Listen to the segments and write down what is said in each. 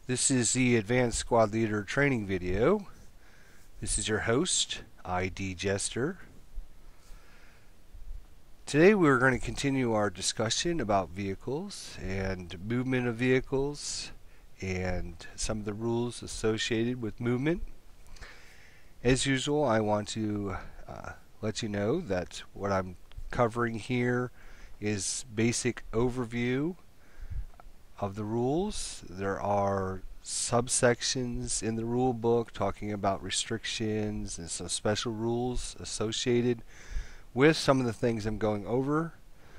This is the Advanced Squad Leader training video. This is your host, ID Jester. Today we're going to continue our discussion about vehicles and movement of vehicles and some of the rules associated with movement. As usual, I want to let you know that what I'm covering here is basic overview of the rules. There are subsections in the rule book talking about restrictions and some special rules associated with some of the things I'm going over.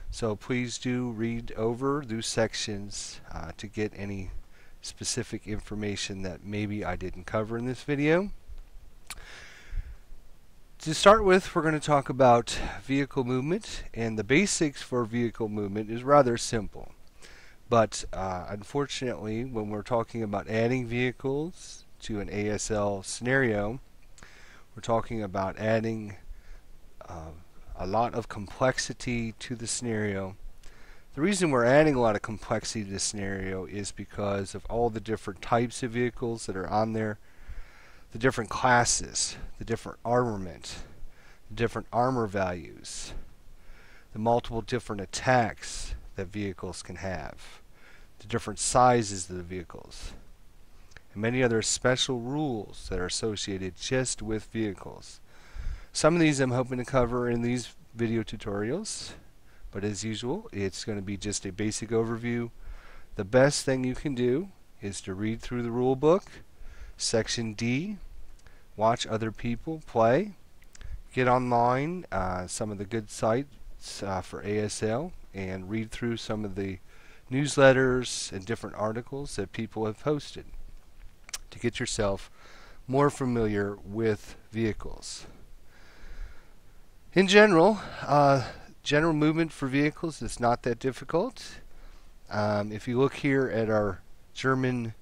So please do read over those sections to get any specific information that maybe I didn't cover in this video. To start with, we're going to talk about vehicle movement, and the basics for vehicle movement is rather simple. But unfortunately, when we're talking about adding vehicles to an ASL scenario, we're talking about adding a lot of complexity to the scenario. The reason we're adding a lot of complexity to the scenario is because of all the different types of vehicles that are on there, the different classes, the different armament, the different armor values, the multiple different attacks that vehicles can have, the different sizes of the vehicles, and many other special rules that are associated just with vehicles. Some of these I'm hoping to cover in these video tutorials, but as usual, it's going to be just a basic overview. The best thing you can do is to read through the rule book, section D, watch other people play, get online, some of the good sites for ASL, and read through some of the newsletters and different articles that people have posted to get yourself more familiar with vehicles. In general, general movement for vehicles is not that difficult. If you look here at our German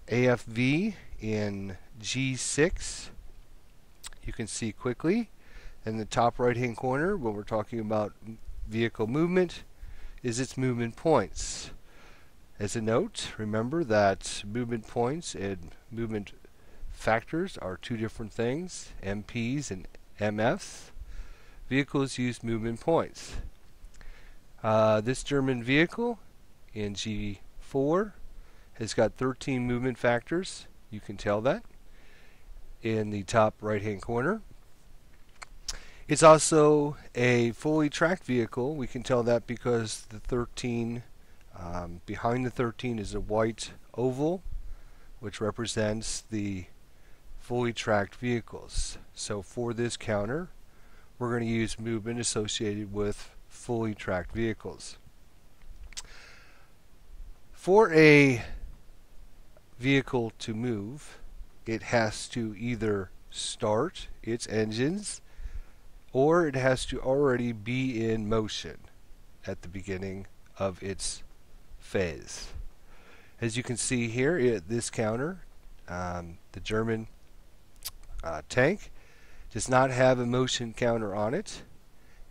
AFV in G6, you can see quickly in the top right hand corner when we're talking about vehicle movement is its movement points. As a note, remember that movement points and movement factors are two different things, MPs and MFs. Vehicles use movement points. This German vehicle in G4 has got 13 movement factors. You can tell that in the top right hand corner. It's also a fully tracked vehicle. We can tell that because the 13, behind the 13 is a white oval, which represents the fully tracked vehicles. So for this counter, we're going to use movement associated with fully tracked vehicles. For a vehicle to move, it has to either start its engines or it has to already be in motion at the beginning of its phase. As you can see here at this counter, the German tank does not have a motion counter on it,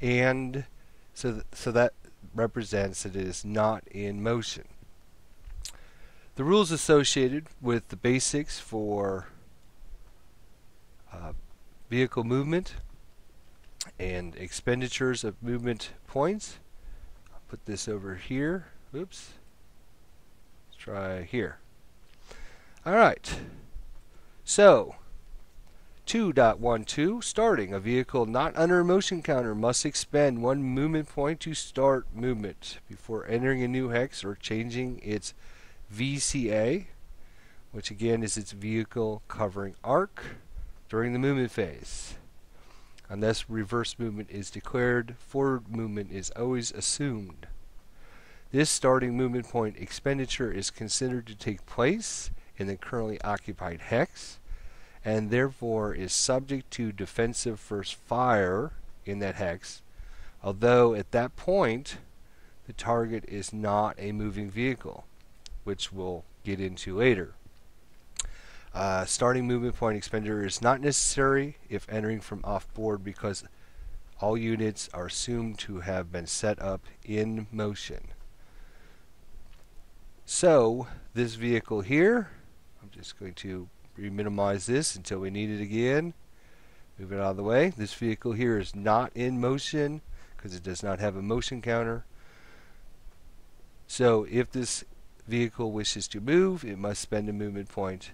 and so that represents that it is not in motion. The rules associated with the basics for vehicle movement and expenditures of movement points. I'll put this over here. Oops. Let's try here. Alright. So, 2.12, starting. A vehicle not under a motion counter must expend one movement point to start movement before entering a new hex or changing its VCA, which again is its vehicle covering arc, during the movement phase. Unless reverse movement is declared, forward movement is always assumed. This starting movement point expenditure is considered to take place in the currently occupied hex, and therefore is subject to defensive first fire in that hex, although at that point the target is not a moving vehicle, which we'll get into later. Starting movement point expenditure is not necessary if entering from off board because all units are assumed to have been set up in motion. So this vehicle here, I'm just going to minimize this until we need it again. Move it out of the way. This vehicle here is not in motion because it does not have a motion counter. So if this vehicle wishes to move, it must spend a movement point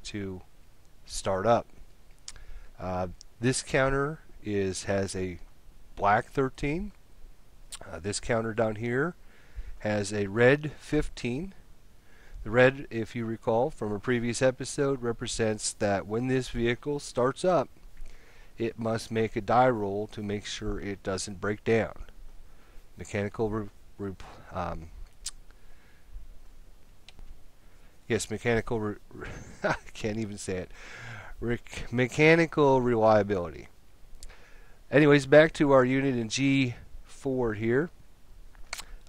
to start up. This counter has a black 13. This counter down here has a red 15. The red, if you recall from a previous episode, represents that when this vehicle starts up, it must make a die roll to make sure it doesn't break down. Mechanical can't even say it. Mechanical reliability. Anyways, back to our unit in G4 here.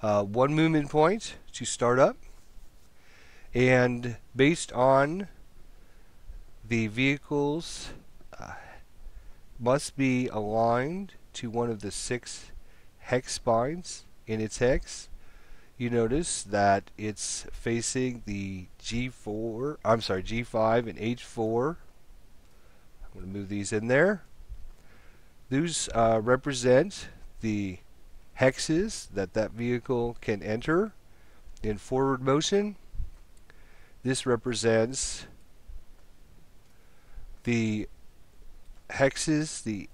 1 movement point to start up, and based on the vehicles must be aligned to one of the 6 hex spines in its hex. You notice that it's facing the G5 and H4. I'm going to move these in there. These represent the hexes that vehicle can enter in forward motion. This represents the hexes the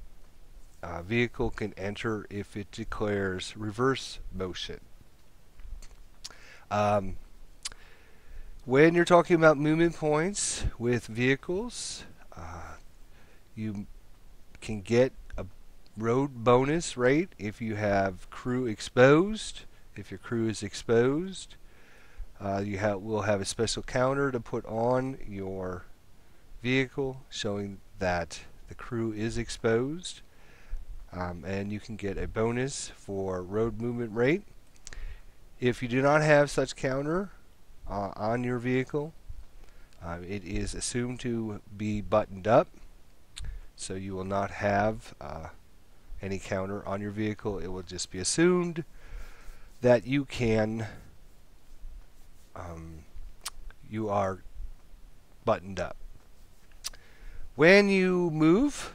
vehicle can enter if it declares reverse motion. When you're talking about movement points with vehicles, you can get a road bonus rate if you have crew exposed. If your crew is exposed, will have a special counter to put on your vehicle showing that the crew is exposed, and you can get a bonus for road movement rate. If you do not have such counter on your vehicle, it is assumed to be buttoned up, so you will not have any counter on your vehicle. It will just be assumed that you are buttoned up. When you move,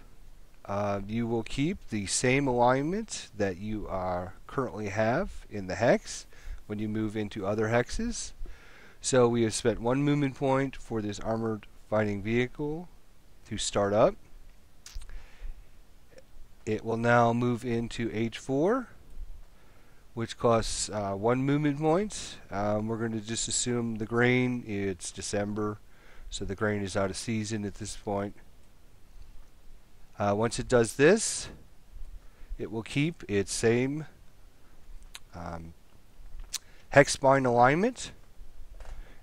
you will keep the same alignment that you currently have in the hex when you move into other hexes. So we have spent 1 movement point for this armored fighting vehicle to start up. It will now move into H4, which costs 1 movement point. We're going to just assume the grain, it's December, so the grain is out of season at this point. Once it does this, it will keep its same hex spine alignment,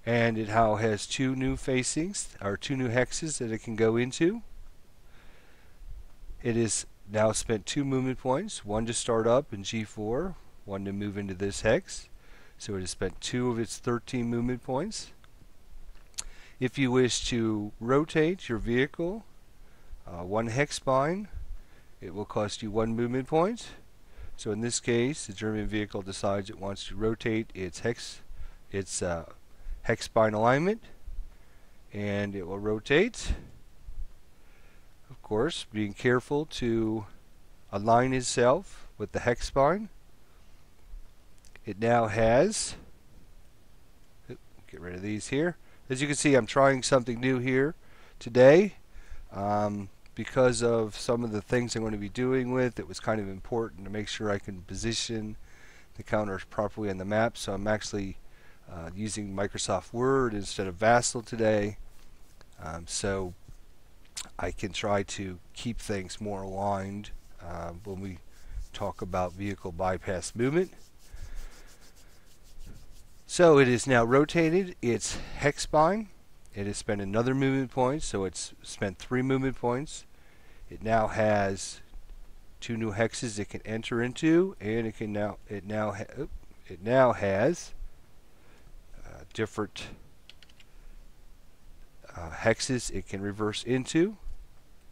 and it now has 2 new facings, or 2 new hexes that it can go into. It is now spent 2 movement points, 1 to start up in G4, 1 to move into this hex. So it has spent 2 of its 13 movement points. If you wish to rotate your vehicle 1 hex spine, it will cost you 1 movement point. So in this case, the German vehicle decides it wants to rotate its hex spine alignment, and it will rotate. Of course, being careful to align itself with the hex spine. It now has, get rid of these here. As you can see, I'm trying something new here today. Because of some of the things I'm going to be doing with, it was kind of important to make sure I can position the counters properly on the map. So I'm actually using Microsoft Word instead of Vassal today, so I can try to keep things more aligned when we talk about vehicle bypass movement. So it is now rotated its hex spine. It has spent another movement point, so it's spent 3 movement points. It now has 2 new hexes it can enter into, and it now has different hexes it can reverse into.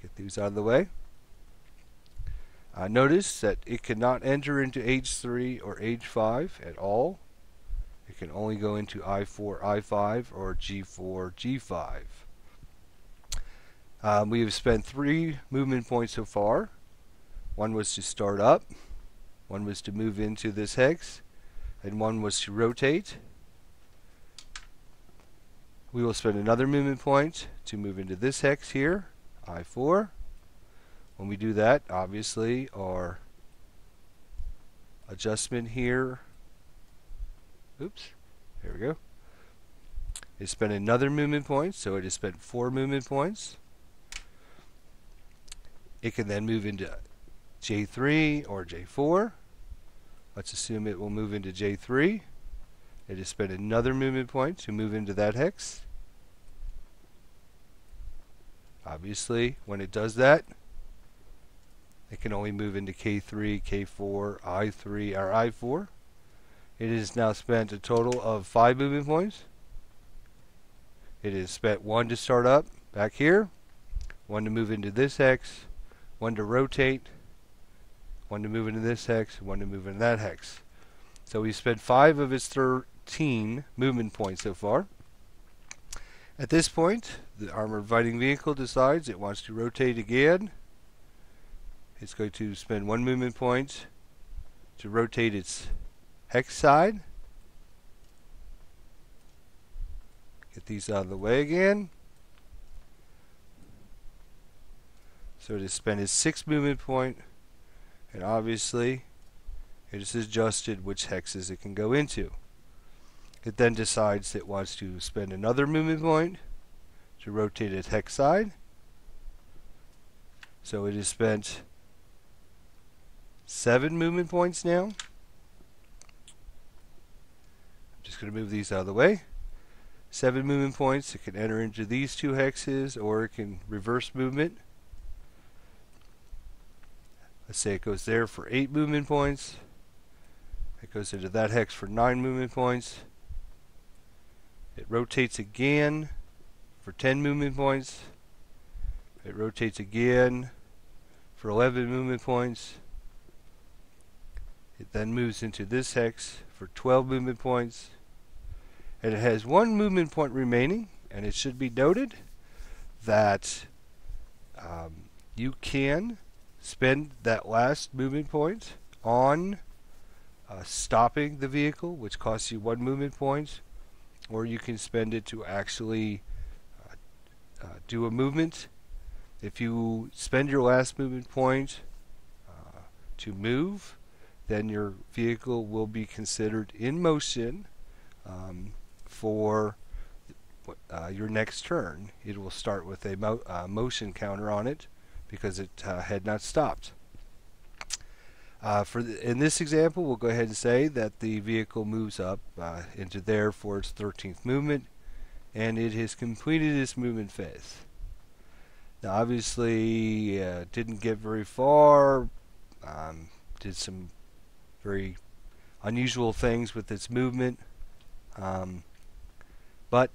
Get these out of the way. Notice that it cannot enter into H3 or H5 at all. It can only go into I4, I5, or G4, G5. We have spent 3 movement points so far. One was to start up, one was to move into this hex, and one was to rotate. We will spend another movement point to move into this hex here, I4. When we do that, obviously our adjustment here, oops, there we go, is spent another movement point, so it has spent 4 movement points. It can then move into J3 or J4. Let's assume it will move into J3. It has spent another movement point to move into that hex. Obviously, when it does that, it can only move into K3, K4, I3, or I4. It has now spent a total of 5 movement points. It has spent 1 to start up, back here, 1 to move into this hex, 1 to rotate, 1 to move into this hex, 1 to move into that hex. So we spent 5 of its 13 movement points so far. At this point, the armored fighting vehicle decides it wants to rotate again. It's going to spend 1 movement point to rotate its hex side. Get these out of the way again. So it has spent its 6th movement point, and obviously it has adjusted which hexes it can go into. It then decides it wants to spend another movement point to rotate its hex side. So it has spent 7 movement points now. I'm just going to move these out of the way. 7 movement points. It can enter into these 2 hexes, or it can reverse movement. Let's say it goes there for 8 movement points. It goes into that hex for 9 movement points. It rotates again for 10 movement points. It rotates again for 11 movement points. It then moves into this hex for 12 movement points. And it has 1 movement point remaining, and it should be noted that you can spend that last movement point on stopping the vehicle, which costs you 1 movement point, or you can spend it to actually do a movement. If you spend your last movement point to move, then your vehicle will be considered in motion for your next turn. It will start with a motion counter on it because it had not stopped. In this example, we'll go ahead and say that the vehicle moves up into there for its 13th movement, and it has completed its movement phase. Now, obviously, didn't get very far, did some very unusual things with its movement, but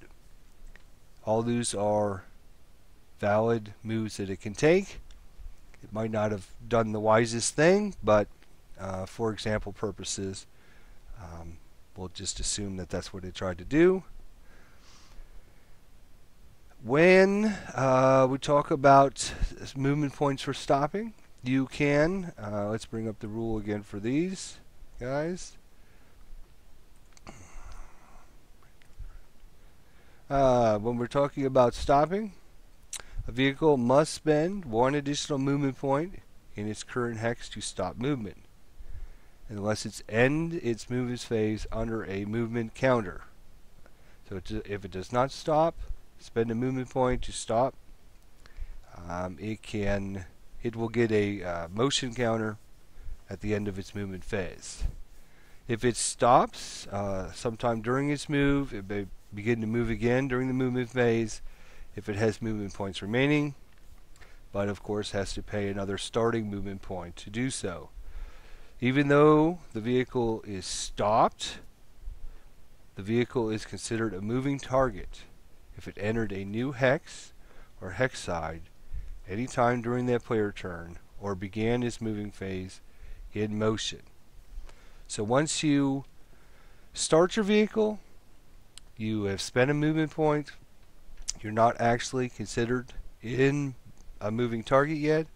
all those are valid moves that it can take. It might not have done the wisest thing, but for example purposes, we'll just assume that that's what it tried to do. When we talk about movement points for stopping, you can, let's bring up the rule again for these guys. When we're talking about stopping, a vehicle must spend 1 additional movement point in its current hex to stop movement, unless it's end its movement phase under a movement counter. So if it does not stop, spend a movement point to stop, it will get a motion counter at the end of its movement phase. If it stops sometime during its move, it may begin to move again during the movement phase if it has movement points remaining, but of course has to pay another starting movement point to do so. Even though the vehicle is stopped, the vehicle is considered a moving target if it entered a new hex or hex side anytime during that player turn or began its moving phase in motion. So once you start your vehicle, you have spent a movement point, you're not actually considered in a moving target yet,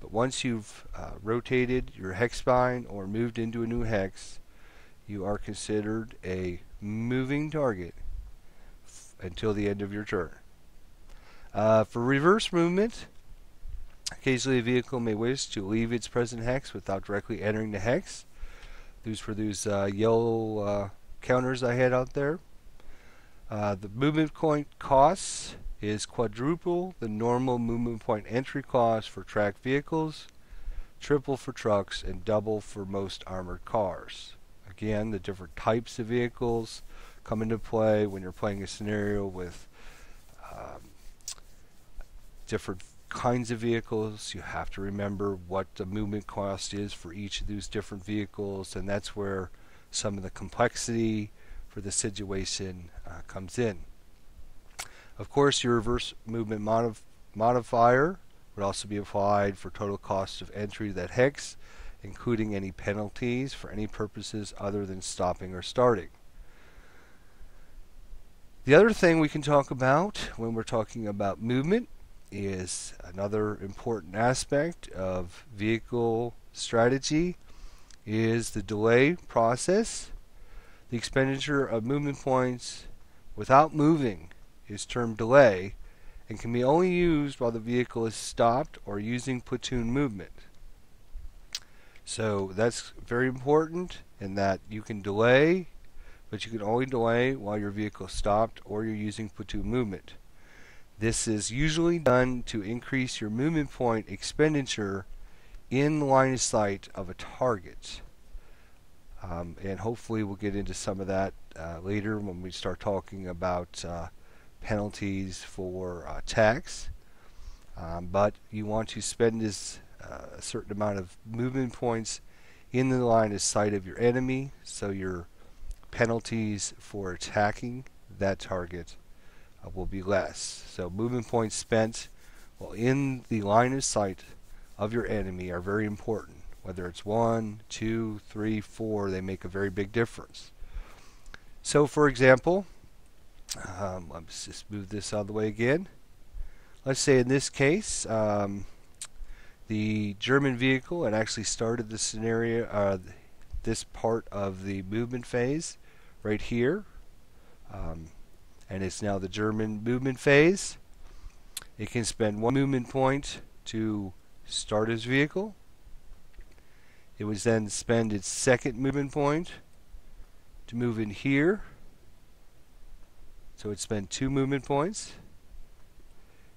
but once you've rotated your hex spine or moved into a new hex, you are considered a moving target until the end of your turn. For reverse movement, occasionally a vehicle may wish to leave its present hex without directly entering the hex. Those were those yellow counters I had out there. The movement point costs is quadruple the normal movement point entry cost for tracked vehicles, triple for trucks, and double for most armored cars. Again, the different types of vehicles come into play when you're playing a scenario with different kinds of vehicles. You have to remember what the movement cost is for each of those different vehicles, and that's where some of the complexity for the situation comes in. Of course, your reverse movement modifier would also be applied for total cost of entry to that hex, including any penalties for any purposes other than stopping or starting. The other thing we can talk about when we're talking about movement is another important aspect of vehicle strategy is the delay process. The expenditure of movement points without moving is termed delay and can be only used while the vehicle is stopped or using platoon movement. So that's very important in that you can delay, but you can only delay while your vehicle is stopped or you're using platoon movement. This is usually done to increase your movement point expenditure in the line of sight of a target. And hopefully we'll get into some of that later when we start talking about penalties for attacks. But you want to spend a certain amount of movement points in the line of sight of your enemy, so your penalties for attacking that target will be less. So movement points spent while in the line of sight of your enemy are very important. Whether it's 1, 2, 3, 4, they make a very big difference. So for example, let's just move this out of the way again. Let's say in this case, the German vehicle had actually started the scenario, this part of the movement phase right here. And it's now the German movement phase. It can spend one movement point to start its vehicle. It would then spend its second movement point to move in here. So it spend 2 movement points.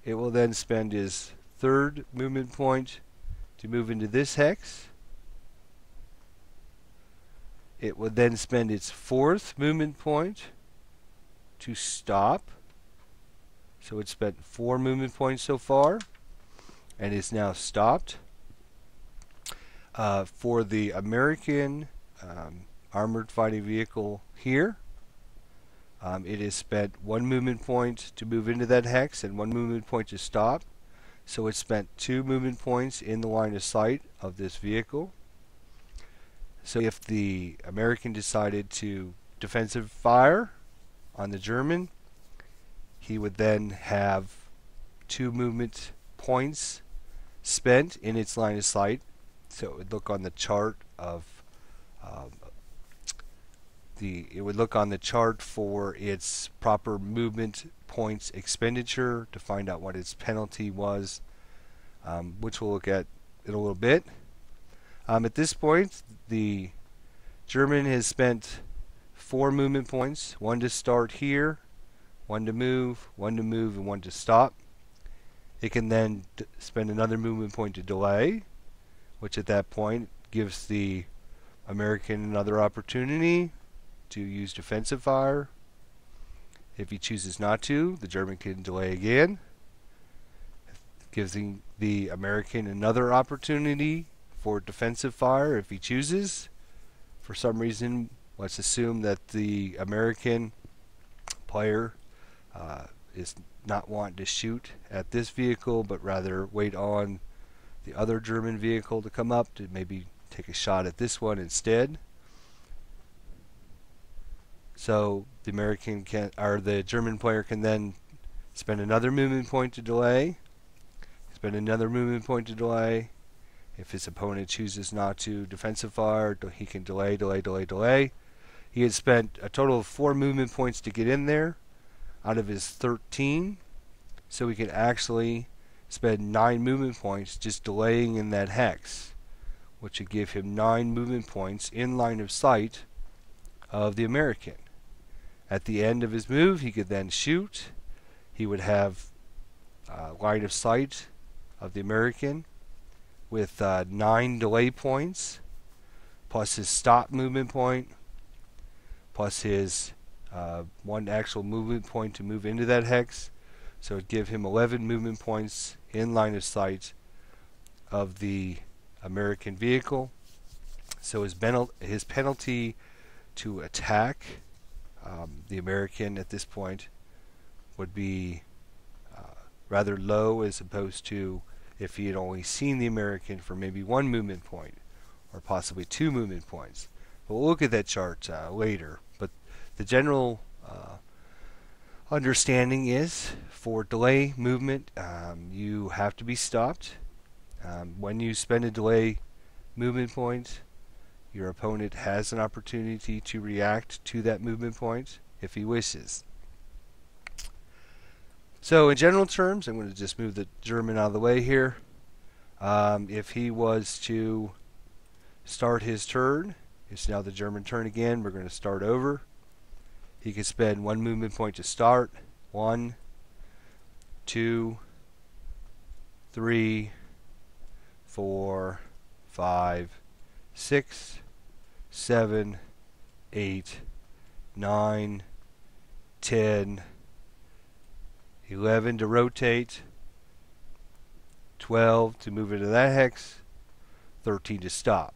It will then spend its third movement point to move into this hex. It would then spend its fourth movement point to stop. So it spent 4 movement points so far and is now stopped. For the American armored fighting vehicle here, it has spent 1 movement point to move into that hex and 1 movement point to stop. So it spent 2 movement points in the line of sight of this vehicle. So if the American decided to defensive fire on the German, he would then have 2 movement points spent in its line of sight. So it would look on the chart of it would look on the chart for its proper movement points expenditure to find out what its penalty was, which we'll look at in a little bit. At this point, the German has spent 4 movement points, 1 to start here, 1 to move, and 1 to stop. It can then spend another movement point to delay, which at that point gives the American another opportunity to use defensive fire. If he chooses not to, the German can delay again, giving the American another opportunity for defensive fire if he chooses. For some reason, let's assume that the American player is not wanting to shoot at this vehicle, but rather wait on the other German vehicle to come up to maybe take a shot at this one instead. So the American can, or the German player can then spend another movement point to delay, spend another movement point to delay. If his opponent chooses not to defensive fire, he can delay, delay, delay, delay. He had spent a total of 4 movement points to get in there out of his 13. So we can actually spend 9 movement points just delaying in that hex, which would give him 9 movement points in line of sight of the American. At the end of his move, he could then shoot. He would have line of sight of the American with 9 delay points, plus his stop movement point, plus his 1 actual movement point to move into that hex. So it would give him 11 movement points in line of sight of the American vehicle. So his penalty to attack the American at this point would be rather low, as opposed to if he had only seen the American for maybe 1 movement point or possibly 2 movement points. But we'll look at that chart later. But the general understanding is for delay movement, you have to be stopped. When you spend a delay movement point, your opponent has an opportunity to react to that movement point if he wishes. So in general terms, I'm going to just move the German out of the way here. If he was to start his turn, it's now the German turn again. We're going to start over. He can spend 1 movement point to start. 1, 2, 3, 4, 5, 6, 7, 8, 9, 10, 11 to rotate, 12 to move into that hex, 13 to stop.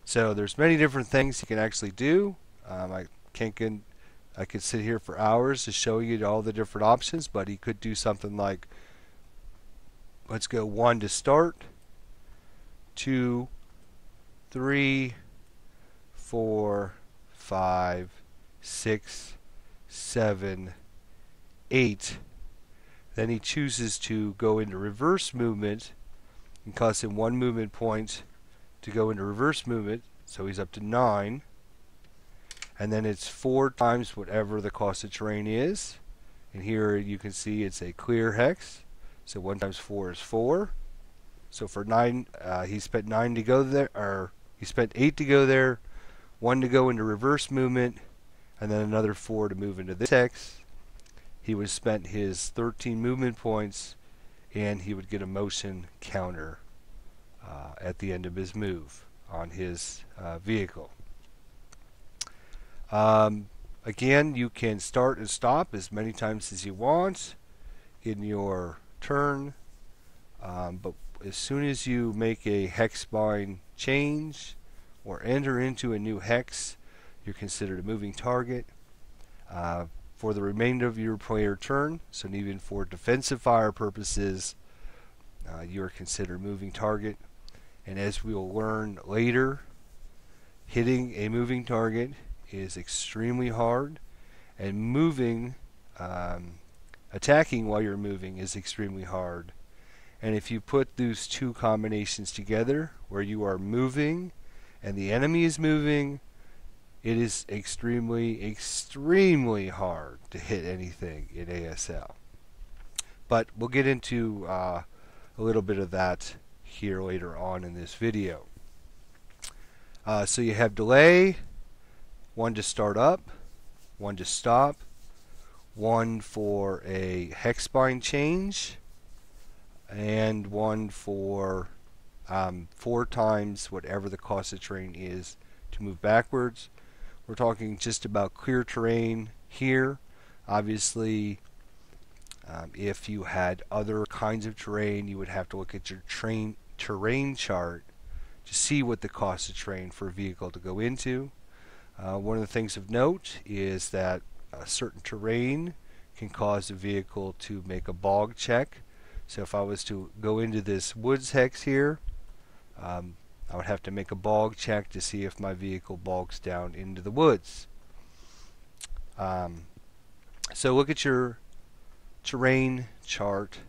So there's many different things you can actually do. I could sit here for hours to show you all the different options, but he could do something like, let's go 1 to start, 2, 3, 4, 5, 6, 7, 8. Then he chooses to go into reverse movement and cost him 1 movement point to go into reverse movement, so he's up to 9. And then it's 4 times whatever the cost of terrain is. And here you can see it's a clear hex. So 1 times 4 is 4. So for 9, he spent 9 to go there, or he spent 8 to go there, 1 to go into reverse movement, and then another 4 to move into this hex. He would spent his 13 movement points, and he would get a motion counter at the end of his move on his vehicle. Again, you can start and stop as many times as you want in your turn, but as soon as you make a hex bind change or enter into a new hex, you're considered a moving target for the remainder of your player turn. So even for defensive fire purposes, you are considered a moving target. And as we will learn later, hitting a moving target is extremely hard, and moving, attacking while you're moving is extremely hard. And if you put those two combinations together, where you are moving and the enemy is moving, it is extremely, extremely hard to hit anything in ASL. But we'll get into a little bit of that here later on in this video. So you have delay, 1 to start up, 1 to stop, 1 for a hex bind change, and 1 for 4 times whatever the cost of terrain is to move backwards. We're talking just about clear terrain here. Obviously, if you had other kinds of terrain, you would have to look at your terrain chart to see what the cost of terrain for a vehicle to go into. One of the things of note is that a certain terrain can cause a vehicle to make a bog check. So if I was to go into this woods hex here, I would have to make a bog check to see if my vehicle bogs down into the woods. So look at your terrain chart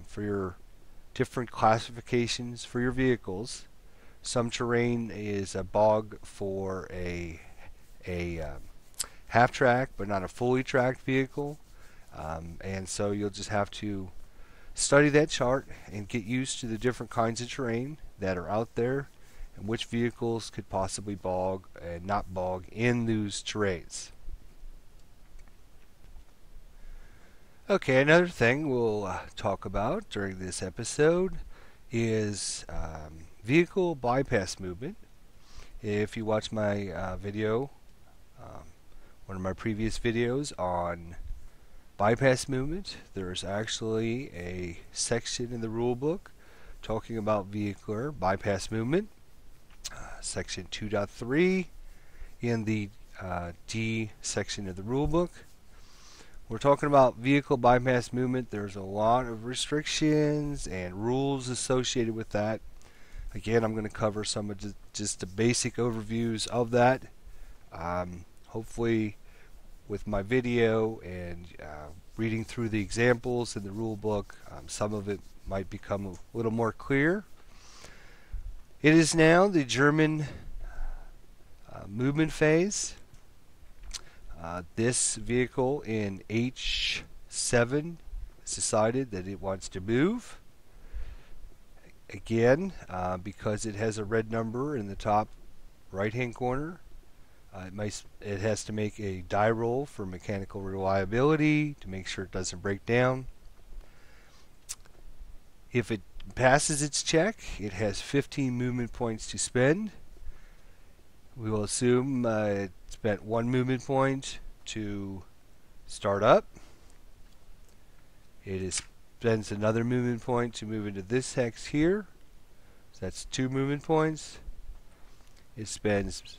for your different classifications for your vehicles. Some terrain is a bog for a half track but not a fully tracked vehicle, and so you'll just have to study that chart and get used to the different kinds of terrain that are out there and which vehicles could possibly bog and not bog in those terrains. Okay, another thing we'll talk about during this episode is vehicle bypass movement. If you watch my video, one of my previous videos on bypass movement, there's actually a section in the rule book talking about vehicular bypass movement, section 2.3 in the D section of the rule book. We're talking about vehicle bypass movement. There's a lot of restrictions and rules associated with that. Again, I'm going to cover some of just the basic overviews of that. Hopefully with my video and reading through the examples in the rule book, some of it might become a little more clear. It is now the German movement phase. This vehicle in H7 has decided that it wants to move. Again, because it has a red number in the top right hand corner, it has to make a die roll for mechanical reliability to make sure it doesn't break down. If it passes its check, it has 15 movement points to spend. We will assume it spent 1 movement point to start up. It spends another movement point to move into this hex here. So that's 2 movement points. It spends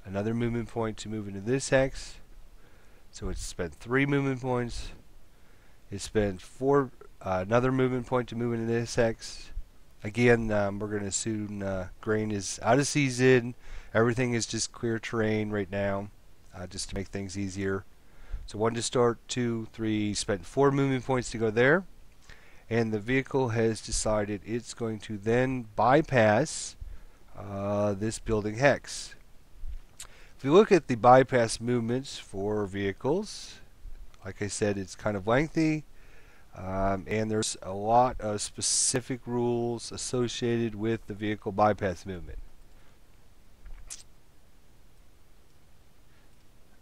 another movement point to move into this hex. So it's spent 3 movement points. It spends another movement point to move into this hex. Again, we're going to assume grain is out of season. Everything is just clear terrain right now, just to make things easier. So 1 to start, 2, 3, spent 4 movement points to go there. And the vehicle has decided it's going to then bypass this building hex. If we look at the bypass movements for vehicles, like I said, it's kind of lengthy. And there's a lot of specific rules associated with the vehicle bypass movement.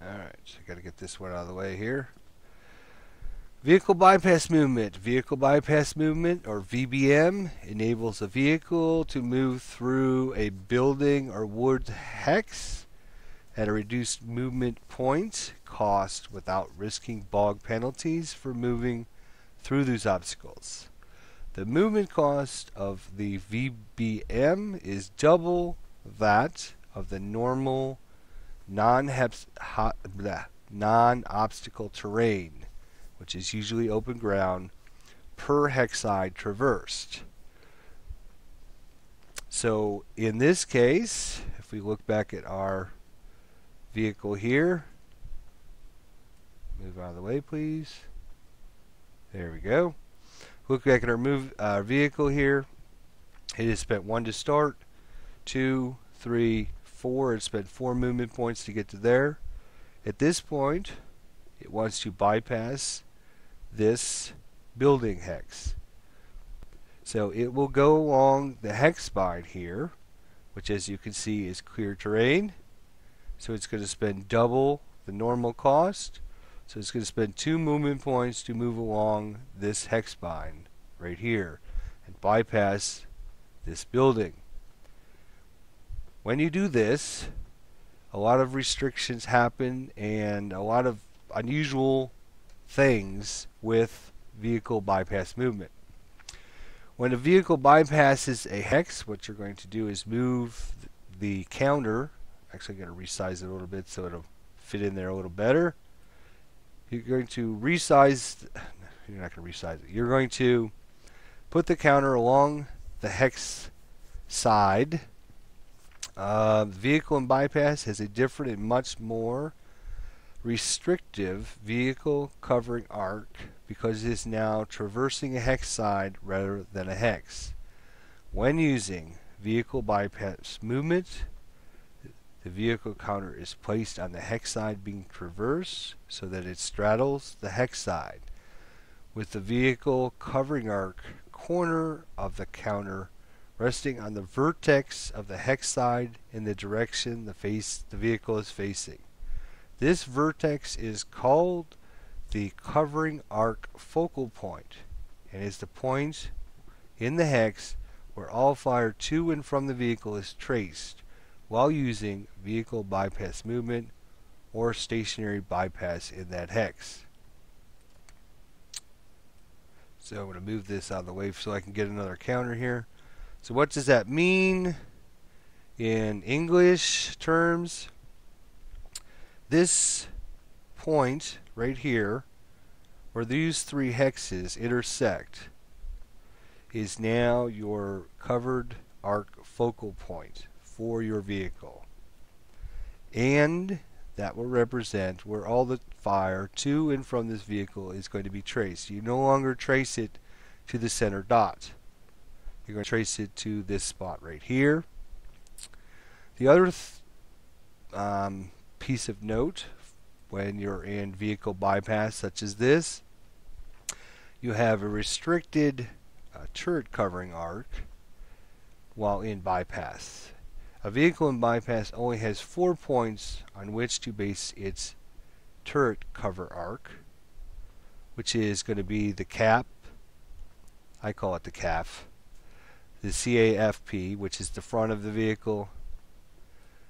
Alright, so I got to get this one out of the way here. Vehicle bypass movement. Vehicle bypass movement, or VBM, enables a vehicle to move through a building or wood hex at a reduced movement point cost without risking bog penalties for moving through those obstacles. The movement cost of the VBM is double that of the normal non-obstacle terrain, which is usually open ground, per hexside traversed. So in this case, if we look back at our vehicle here, move out of the way please. There we go. Look back at our vehicle here. It has spent 1 to start, 2, 3, 4. It spent 4 movement points to get to there. At this point, it wants to bypass this building hex. So it will go along the hex spine here, which as you can see is clear terrain. So it's going to spend double the normal cost. So it's going to spend 2 movement points to move along this hex spine right here and bypass this building. When you do this, a lot of restrictions happen and a lot of unusual things with vehicle bypass movement. When a vehicle bypasses a hex, what you're going to do is move the counter. Actually, I'm going to resize it a little bit so it'll fit in there a little better. You're going to resize, you're not going to resize it. You're going to put the counter along the hex side Vehicle in bypass has a different and much more restrictive vehicle covering arc because it is now traversing a hex side rather than a hex. When using vehicle bypass movement, the vehicle counter is placed on the hex side being traversed so that it straddles the hex side, with the vehicle covering arc corner of the counter resting on the vertex of the hex side in the direction the vehicle is facing. This vertex is called the covering arc focal point and is the point in the hex where all fire to and from the vehicle is traced while using vehicle bypass movement or stationary bypass in that hex. So I'm going to move this out of the way so I can get another counter here. So what does that mean in English terms? This point right here, where these three hexes intersect, is now your covered arc focal point for your vehicle. And that will represent where all the fire to and from this vehicle is going to be traced. You no longer trace it to the center dot. You're going to trace it to this spot right here. The other piece of note when you're in vehicle bypass such as this, you have a restricted turret covering arc while in bypass. A vehicle in bypass only has 4 points on which to base its turret cover arc, which is going to be the cap, I call it the CAF, the CAFP, which is the front of the vehicle.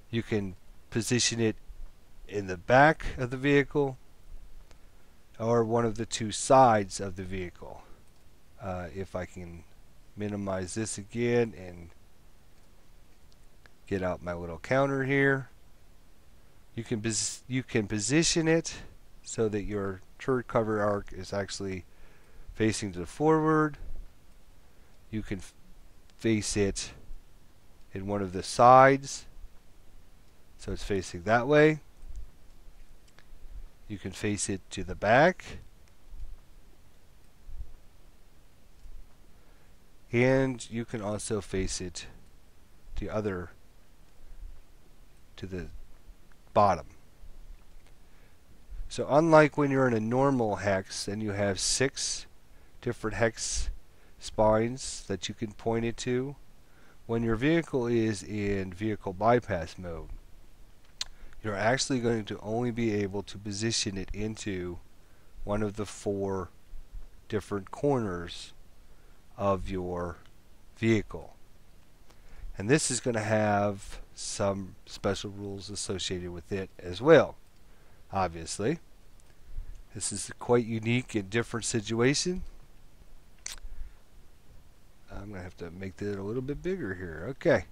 You can position it in the back of the vehicle or one of the two sides of the vehicle. If I can minimize this again and get out my little counter here, you can position it so that your turret cover arc is actually facing to the forward. You can face it in one of the sides so it's facing that way. You can face it to the back, and you can also face it to the bottom. So unlike when you're in a normal hex and you have 6 different hex spines that you can point it to, when your vehicle is in vehicle bypass mode, you're actually going to only be able to position it into one of the 4 different corners of your vehicle. And this is going to have some special rules associated with it as well. Obviously, this is a quite unique and different situation. I'm going to have to make that a little bit bigger here. Okay.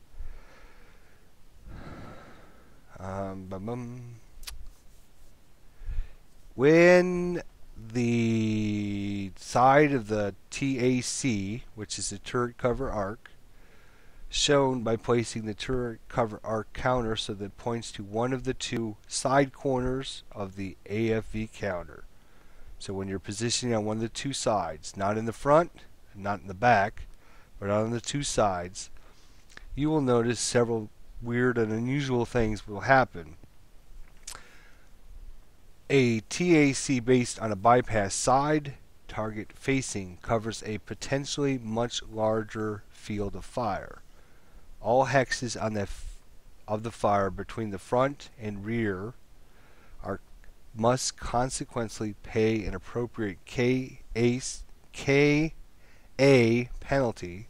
When the side of the TAC, which is the turret cover arc, shown by placing the turret cover arc counter so that it points to one of the 2 side corners of the AFV counter. So when you're positioning on one of the 2 sides, not in the front, not in the back, but on the 2 sides, you will notice several weird and unusual things will happen. A TAC based on a bypass side target facing covers a potentially much larger field of fire. All hexes on of the fire between the front and rear must consequently pay an appropriate KA penalty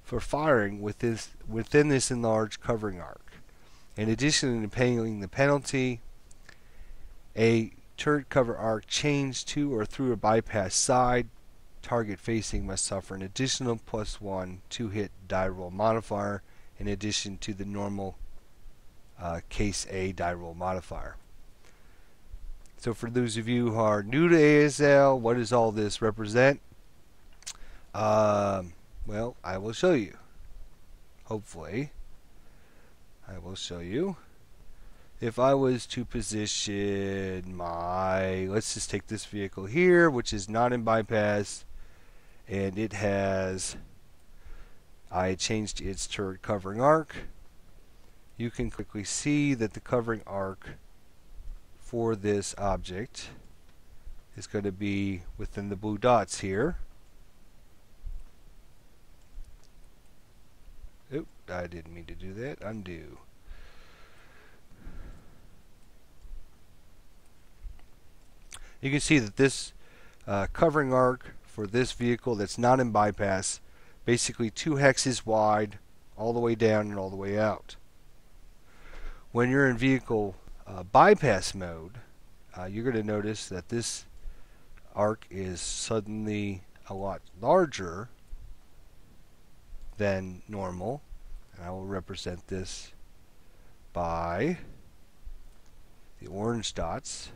for firing within this enlarged covering arc. In addition to paying the penalty, a turret cover arc change to or through a bypass side target facing must suffer an additional +1 2-hit die roll modifier in addition to the normal case A die roll modifier. So for those of you who are new to ASL, what does all this represent? Well, I will show you, hopefully. I will show you. If I was to position my, let's just take this vehicle here, which is not in bypass, and it has, I changed its turret covering arc. You can quickly see that the covering arc for this object is going to be within the blue dots here. Oop, I didn't mean to do that. Undo. You can see that this covering arc for this vehicle that's not in bypass, basically 2 hexes wide, all the way down and all the way out. When you're in vehicle bypass mode, you're going to notice that this arc is suddenly a lot larger than normal, and I will represent this by the orange dots.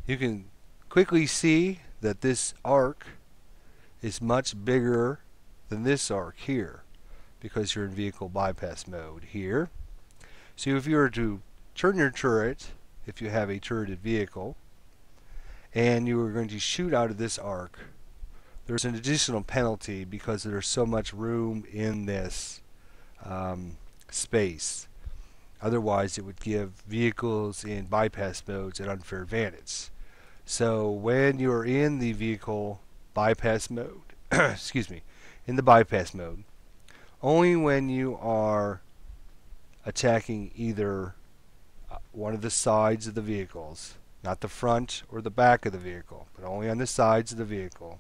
You can quickly see that this arc is much bigger than this arc here, because you're in vehicle bypass mode here. So if you were to turn your turret, if you have a turreted vehicle, and you were going to shoot out of this arc, there's an additional penalty because there's so much room in this space. Otherwise, it would give vehicles in bypass modes an unfair advantage. So when you're in the vehicle bypass mode, excuse me, in the bypass mode, only when you are attacking either one of the sides of the vehicles, not the front or the back of the vehicle, but only on the sides of the vehicle,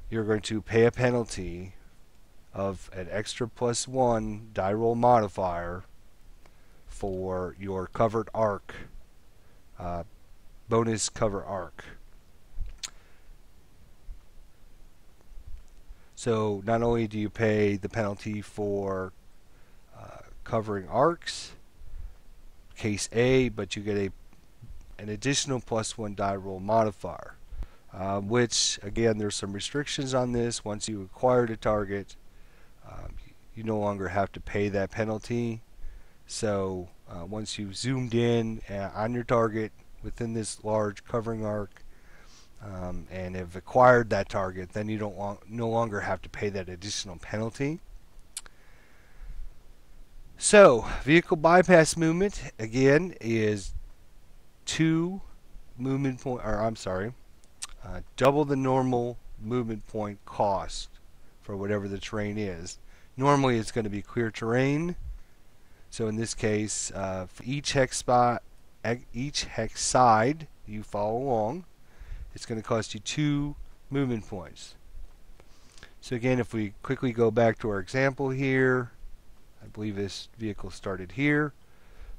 you're going to pay a penalty of an extra +1 die roll modifier for your covered arc, bonus cover arc. So not only do you pay the penalty for covering arcs, case A, but you get an additional +1 die roll modifier, which again, there's some restrictions on this. Once you acquired a target, you no longer have to pay that penalty. So once you've zoomed in on your target within this large covering arc and have acquired that target, then you no longer have to pay that additional penalty. So vehicle bypass movement again is 2 movement point, or I'm sorry, double the normal movement point cost for whatever the terrain is. Normally it's going to be clear terrain. So in this case, for each hex side you follow along, it's going to cost you 2 movement points. So again, if we quickly go back to our example here, I believe this vehicle started here.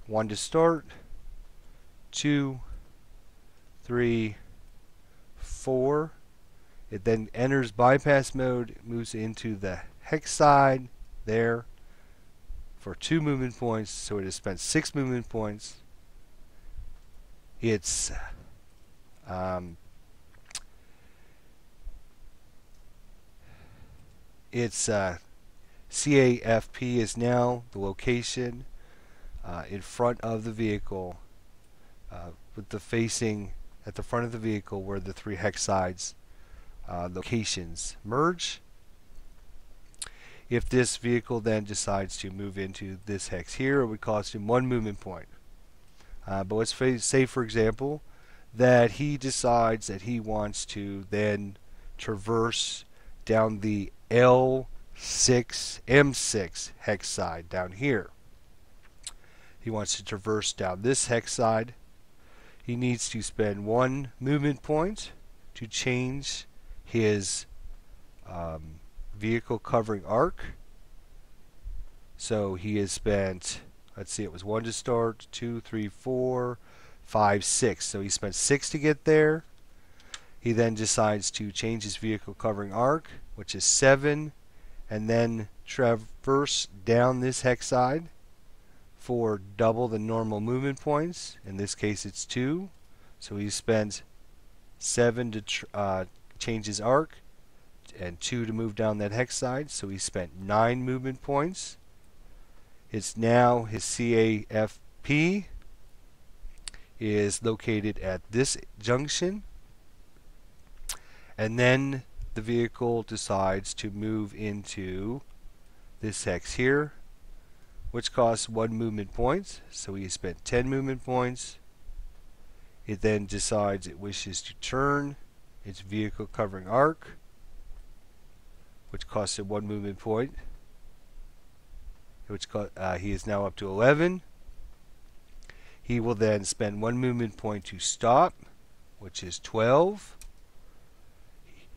1 to start, 2, 3, 4. It then enters bypass mode, moves into the hex side there for 2 movement points, so it has spent 6 movement points. Its CAFP is now the location in front of the vehicle, with the facing at the front of the vehicle where the 3 hex sides locations merge. If this vehicle then decides to move into this hex here, it would cost him 1 movement point. But let's say, for example, that he decides that he wants to then traverse down the L6, M6 hex side down here. He wants to traverse down this hex side. He needs to spend 1 movement point to change his vehicle covering arc. So he has spent, let's see, it was 1 to start, 2, 3, 4, 5, 6. So he spent 6 to get there. He then decides to change his vehicle covering arc, which is 7, and then traverse down this hex side for double the normal movement points. In this case it's 2. So he spends 7 to change his arc and 2 to move down that hex side. So he spent 9 movement points. It's now his CAFP is located at this junction. And then the vehicle decides to move into this hex here, which costs 1 movement point. So he spent 10 movement points. It then decides it wishes to turn its vehicle covering arc, which costs it 1 movement point. He is now up to 11. He will then spend 1 movement point to stop, which is 12.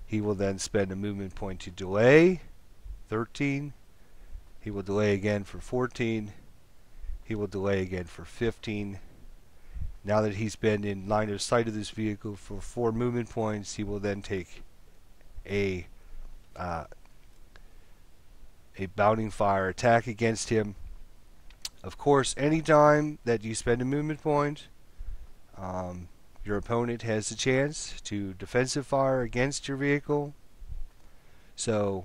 He will then spend a movement point to delay, 13. He will delay again for 14. He will delay again for 15. Now that he's been in line of sight of this vehicle for 4 movement points, he will then take a bounding fire attack against him. Of course, anytime that you spend a movement point, your opponent has the chance to defensive fire against your vehicle. So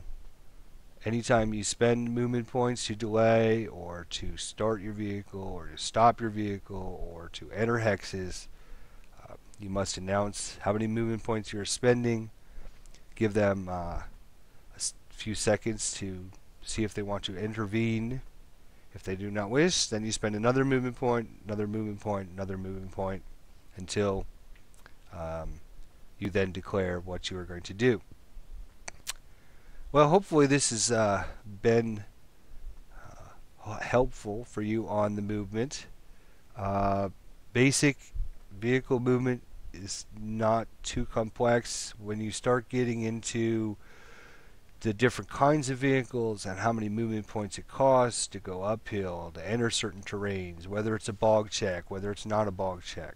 anytime you spend movement points to delay or to start your vehicle or to stop your vehicle or to enter hexes, you must announce how many movement points you're spending. Give them a few seconds to see if they want to intervene. If they do not wish, then you spend another movement point, another movement point, another movement point, until you then declare what you are going to do. Well, hopefully this has been helpful for you on the movement. Basic vehicle movement is not too complex. When you start getting into the different kinds of vehicles and how many movement points it costs to go uphill, to enter certain terrains, whether it's a bog check, whether it's not a bog check.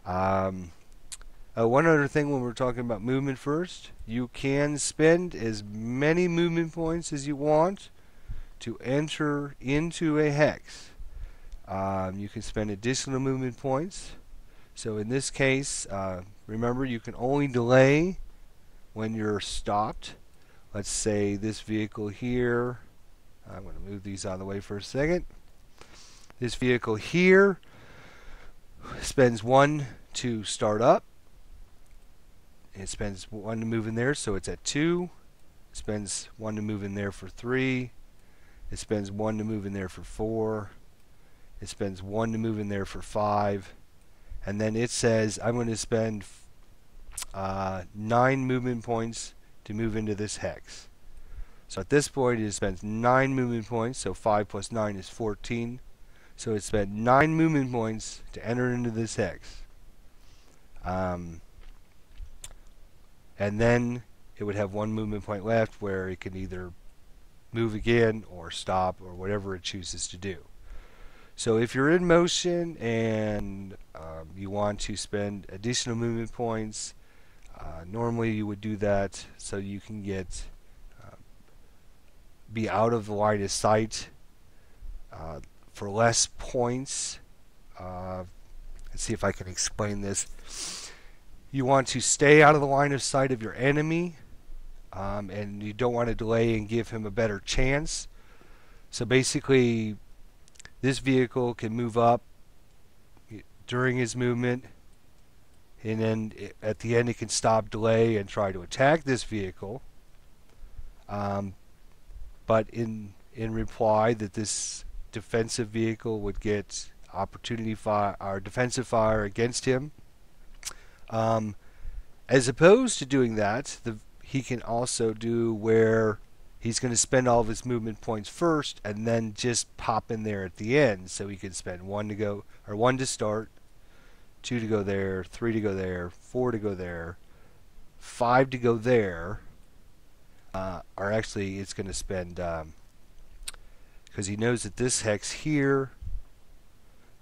One other thing when we're talking about movement first, you can spend as many movement points as you want to enter into a hex. You can spend additional movement points. So in this case, remember you can only delay when you're stopped. Let's say this vehicle here, I'm going to move these out of the way for a second. This vehicle here spends 1 to start up. It spends 1 to move in there, so it's at 2. It spends 1 to move in there for 3. It spends 1 to move in there for 4. It spends 1 to move in there for 5. And then it says, I'm going to spend 9 movement points to move into this hex. So at this point it spends 9 movement points, so 5 plus 9 is 14. So it spent 9 movement points to enter into this hex. And then it would have 1 movement point left where it can either move again or stop or whatever it chooses to do. So if you're in motion and you want to spend additional movement points, normally you would do that so you can be out of the line of sight for less points. Let's see if I can explain this. You want to stay out of the line of sight of your enemy, and you don't want to delay and give him a better chance. So basically, this vehicle can move up during his movement, and then at the end it can stop, delay, and try to attack this vehicle. But in reply, that this defensive vehicle would get opportunity fire or defensive fire against him. As opposed to doing that, he can also do where he's going to spend all of his movement points first and then just pop in there at the end. So he can spend 1 to go, or 1 to start, 2 to go there, 3 to go there, 4 to go there, 5 to go there. Or actually it's going to spend, because he knows that this hex here,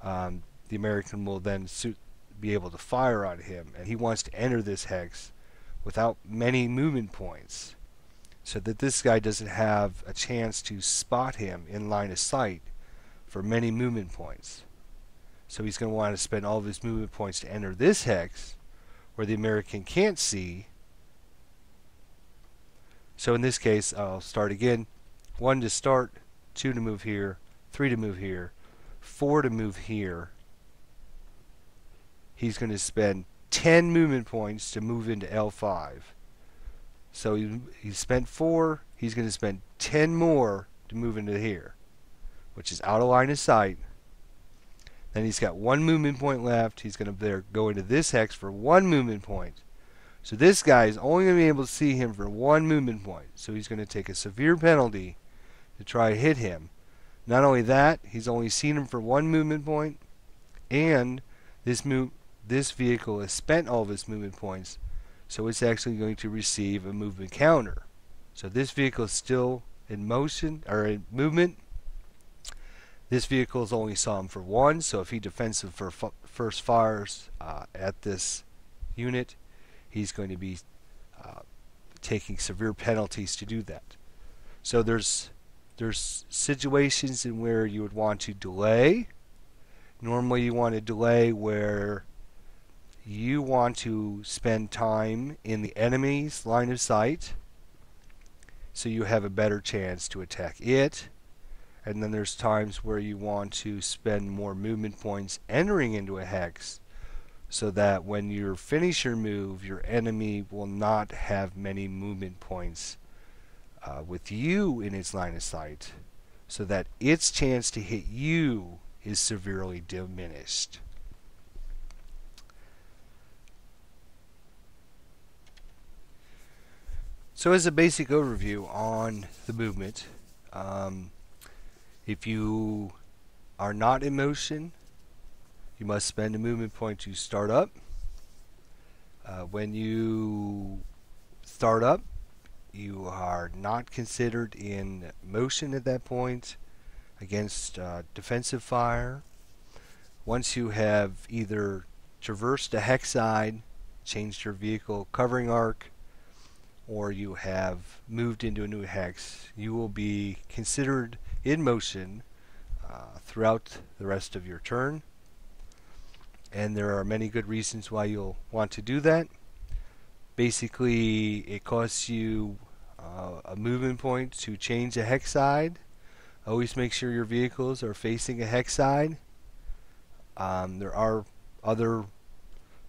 the American will then be able to fire on him, and he wants to enter this hex without many movement points, so that this guy doesn't have a chance to spot him in line of sight for many movement points. So he's going to want to spend all of his movement points to enter this hex where the American can't see. So in this case, I'll start again. 1 to start, 2 to move here, 3 to move here, 4 to move here. He's going to spend 10 movement points to move into L5. So he spent 4, he's going to spend 10 more to move into here, which is out of line of sight. Then he's got 1 movement point left. He's going to go into this hex for 1 movement point. So this guy is only going to be able to see him for 1 movement point. So he's going to take a severe penalty to try to hit him. Not only that, he's only seen him for 1 movement point, and this vehicle has spent all of its movement points, so it's actually going to receive a movement counter. So this vehicle is still in motion, or in movement. This vehicle has only saw him for 1, so if he defensive for first fires at this unit, he's going to be taking severe penalties to do that. So there's situations in where you would want to delay. Normally you want to delay where you want to spend time in the enemy's line of sight so you have a better chance to attack it. And then there's times where you want to spend more movement points entering into a hex so that when you finish your move, your enemy will not have many movement points with you in its line of sight, so that its chance to hit you is severely diminished. So as a basic overview on the movement, if you are not in motion, you must spend a movement point to start up. When you start up, you are not considered in motion at that point against defensive fire. Once you have either traversed a hex side, changed your vehicle covering arc, or you have moved into a new hex, you will be considered in motion throughout the rest of your turn. And there are many good reasons why you'll want to do that. Basically, it costs you a movement point to change a hex side. Always make sure your vehicles are facing a hex side. There are other,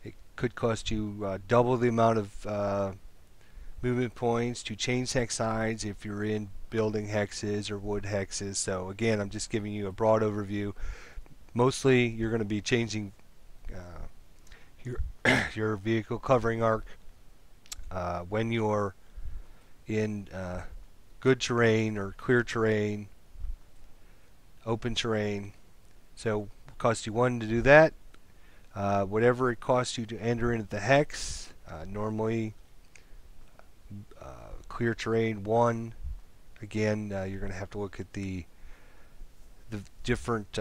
it could cost you double the amount of movement points to change hex sides if you're in building hexes or wood hexes. So again, I'm just giving you a broad overview. Mostly you're going to be changing your vehicle covering arc when you're in good terrain or clear terrain, open terrain. So it costs you 1 to do that. Whatever it costs you to enter into the hex, normally clear terrain 1. Again, you're going to have to look at the different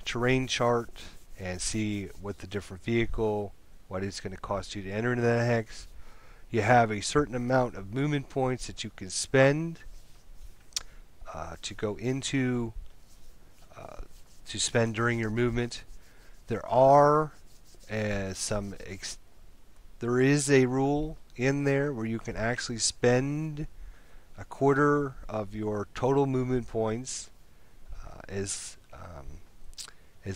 terrain chart and see what the different vehicle, what it's going to cost you to enter into that hex. You have a certain amount of movement points that you can spend to go into to spend during your movement. There are there is a rule in there where you can actually spend a quarter of your total movement points as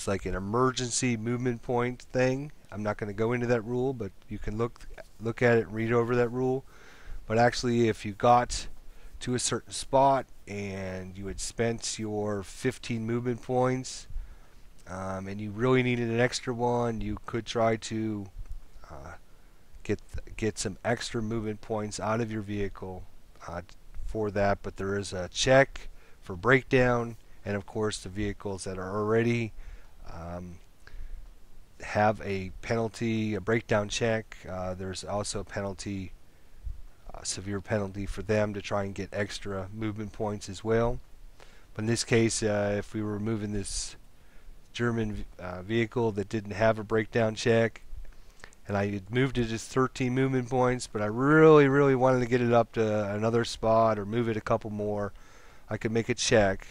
like an emergency movement point thing. I'm not going to go into that rule, but you can look at it and read over that rule. But actually, if you got to a certain spot and you had spent your 15 movement points and you really needed an extra one, you could try to get some extra movement points out of your vehicle for that. But there is a check for breakdown, and of course the vehicles that are already have a penalty, a breakdown check, there's also a penalty, severe penalty for them to try and get extra movement points as well. But in this case, if we were moving this German vehicle that didn't have a breakdown check, and I had moved it as 13 movement points, but I really wanted to get it up to another spot or move it a couple more, I could make a check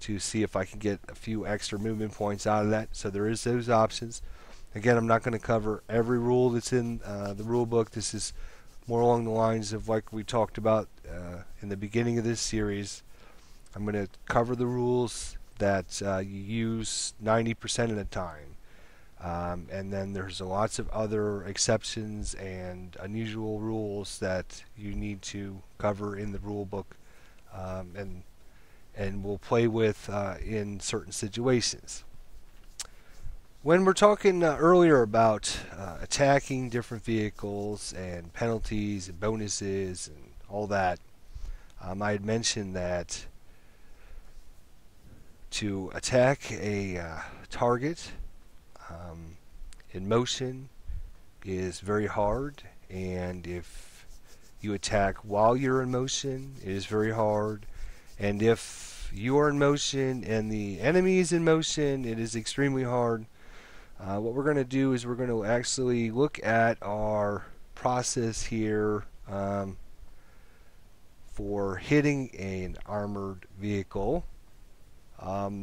to see if I can get a few extra movement points out of that. So there is those options. Again, I'm not going to cover every rule that's in the rule book. This is more along the lines of like we talked about in the beginning of this series. I'm going to cover the rules that you use 90% of the time. And then there's lots of other exceptions and unusual rules that you need to cover in the rule book and we'll play with in certain situations. When we're talking earlier about attacking different vehicles and penalties and bonuses and all that, I had mentioned that to attack a target in motion is very hard, and if you attack while you're in motion, it is very hard, and if you are in motion and the enemy is in motion, it is extremely hard. What we're going to do is we're going to actually look at our process here for hitting an armored vehicle.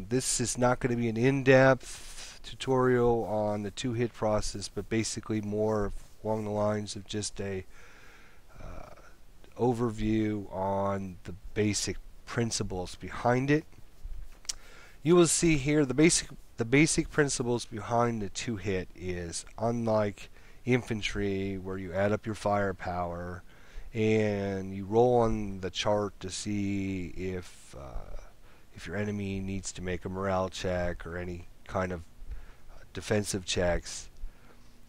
This is not going to be an in-depth tutorial on the two-hit process, but basically more along the lines of just a overview on the basic principles behind it. You will see here the basic principles behind the two-hit is, unlike infantry where you add up your firepower and you roll on the chart to see if your enemy needs to make a morale check or any kind of defensive checks,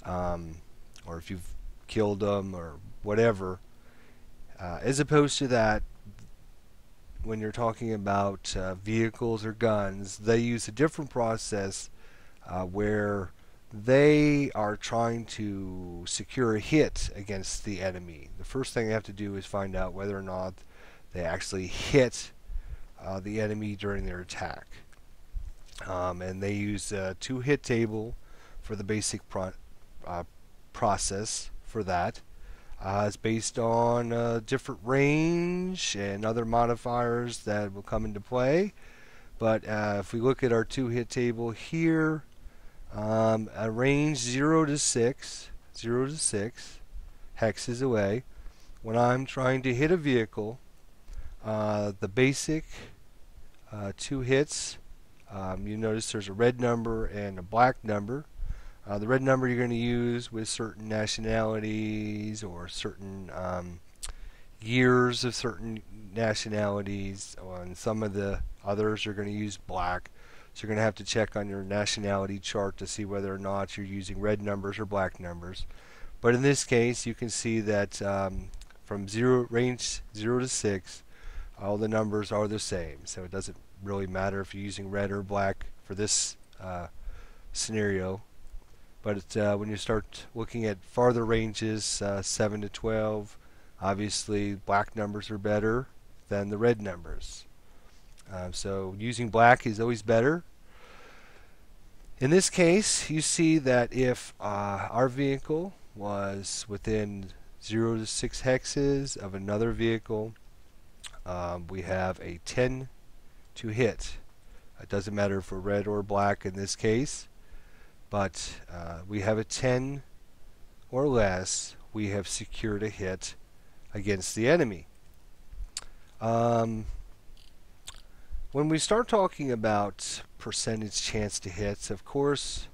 or if you've killed them or whatever, as opposed to that, when you're talking about vehicles or guns, they use a different process where they are trying to secure a hit against the enemy. The first thing they have to do is find out whether or not they actually hit the enemy during their attack. And they use a two-hit table for the basic process for that. It's based on different range and other modifiers that will come into play. But if we look at our two-hit table here, a range 0 to 6 hexes away. When I'm trying to hit a vehicle, the basic two hits, you notice there's a red number and a black number. The red number you're going to use with certain nationalities or certain years of certain nationalities. On some of the others you're going to use black. So you're going to have to check on your nationality chart to see whether or not you're using red numbers or black numbers. But in this case, you can see that from range 0 to 6, all the numbers are the same. So it doesn't really matter if you're using red or black for this scenario. But when you start looking at farther ranges, 7 to 12, obviously black numbers are better than the red numbers. So using black is always better. In this case, you see that if our vehicle was within 0 to 6 hexes of another vehicle, we have a 10 to hit. It doesn't matter if we're red or black in this case, but we have a 10 or less, we have secured a hit against the enemy. When we start talking about percentage chance to hits, of course,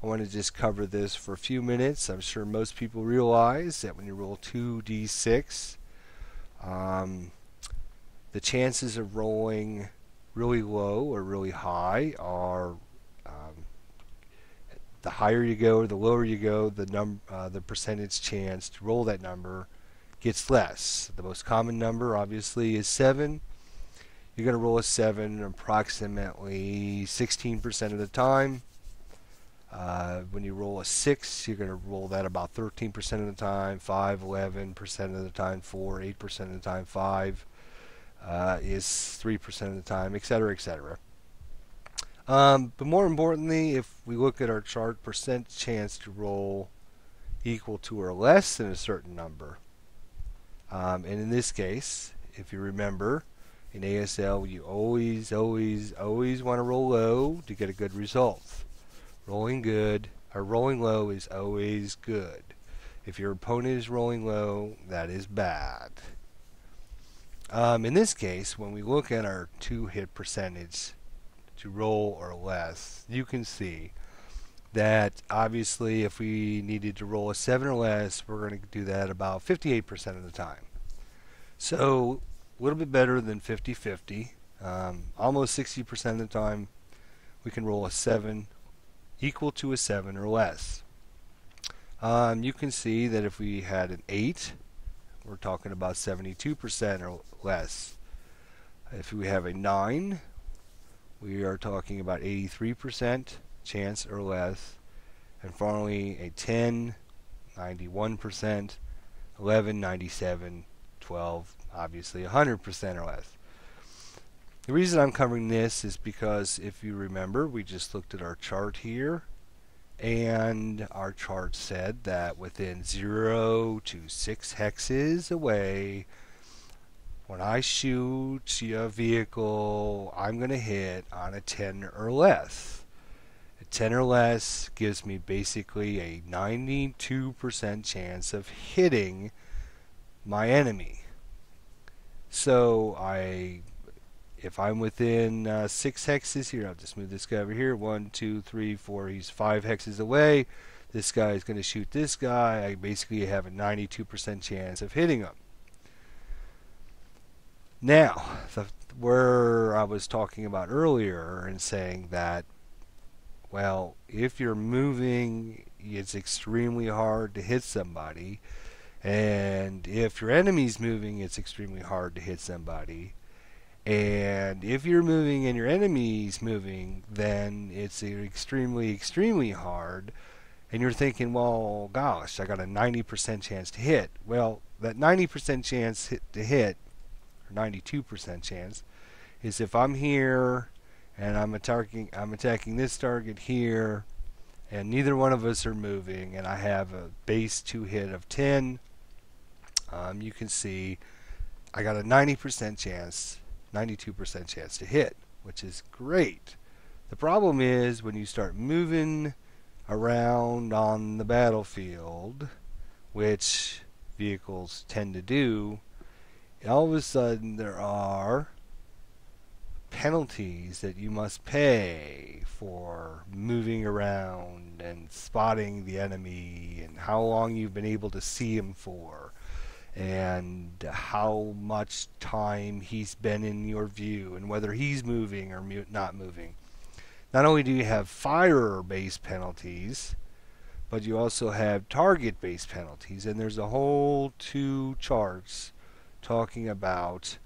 I want to just cover this for a few minutes. I'm sure most people realize that when you roll 2d6, the chances of rolling really low or really high are the higher you go or the lower you go, the percentage chance to roll that number gets less. The most common number obviously is 7. You're going to roll a 7 approximately 16% of the time. When you roll a 6, you're going to roll that about 13% of the time, 5, 11% of the time, 4, 8% of the time, 5 is 3% of the time, etc., etc. But more importantly, if we look at our chart, percent chance to roll equal to or less than a certain number. And in this case, if you remember, In ASL, you always want to roll low to get a good result. Rolling low is always good. If your opponent is rolling low, that is bad. In this case, when we look at our 2-hit percentage to roll or less, you can see that obviously if we needed to roll a 7 or less, we're going to do that about 58% of the time. So a little bit better than 50-50. Almost 60% of the time we can roll a 7 equal to a 7 or less. You can see that if we had an 8, we're talking about 72% or less. If we have a 9, we are talking about 83% chance or less. And finally, a 10, 91%, 11, 97, 12, obviously 100% or less. The reason I'm covering this is because if you remember, we just looked at our chart here, and our chart said that within 0 to 6 hexes away, when I shoot a vehicle, I'm going to hit on a 10 or less. A 10 or less gives me basically a 92% chance of hitting my enemy. So if I'm within 6 hexes here, I'll just move this guy over here. 1, 2, 3, 4. He's 5 hexes away. This guy is going to shoot this guy. I basically have a 92% chance of hitting him. Now, where I was talking about earlier and saying that, well, if you're moving, it's extremely hard to hit somebody. And if your enemy's moving, it's extremely hard to hit somebody. And if you're moving and your enemy's moving, then it's extremely hard. And you're thinking, well, gosh, I got a 90% chance to hit. Well, that 90% chance to hit, or 92% chance, is if I'm here and I'm attacking this target here, and neither one of us are moving, and I have a base 2 hit of 10. You can see I got a 90% chance, 92% chance to hit, which is great. The problem is when you start moving around on the battlefield, which vehicles tend to do, all of a sudden there are penalties that you must pay for moving around and spotting the enemy and how long you've been able to see him for, and how much time he's been in your view, and whether he's moving or not moving. Not only do you have fire-based penalties, but you also have target-based penalties, and there's a whole 2 charts talking about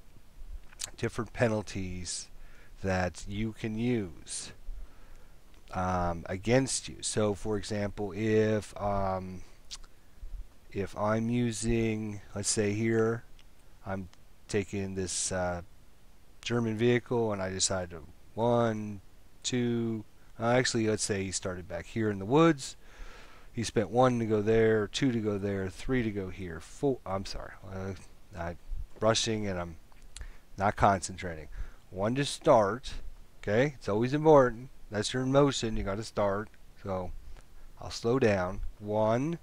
different penalties that you can use against you. So, for example, if I'm using, let's say here, I'm taking this German vehicle and I decide to 1, 2, actually let's say he started back here in the woods. He spent 1 to go there, 2 to go there, 3 to go here, 4, I'm sorry, I'm rushing and I'm not concentrating. 1 to start, okay, it's always important. That's your motion, you got to start. So I'll slow down. 1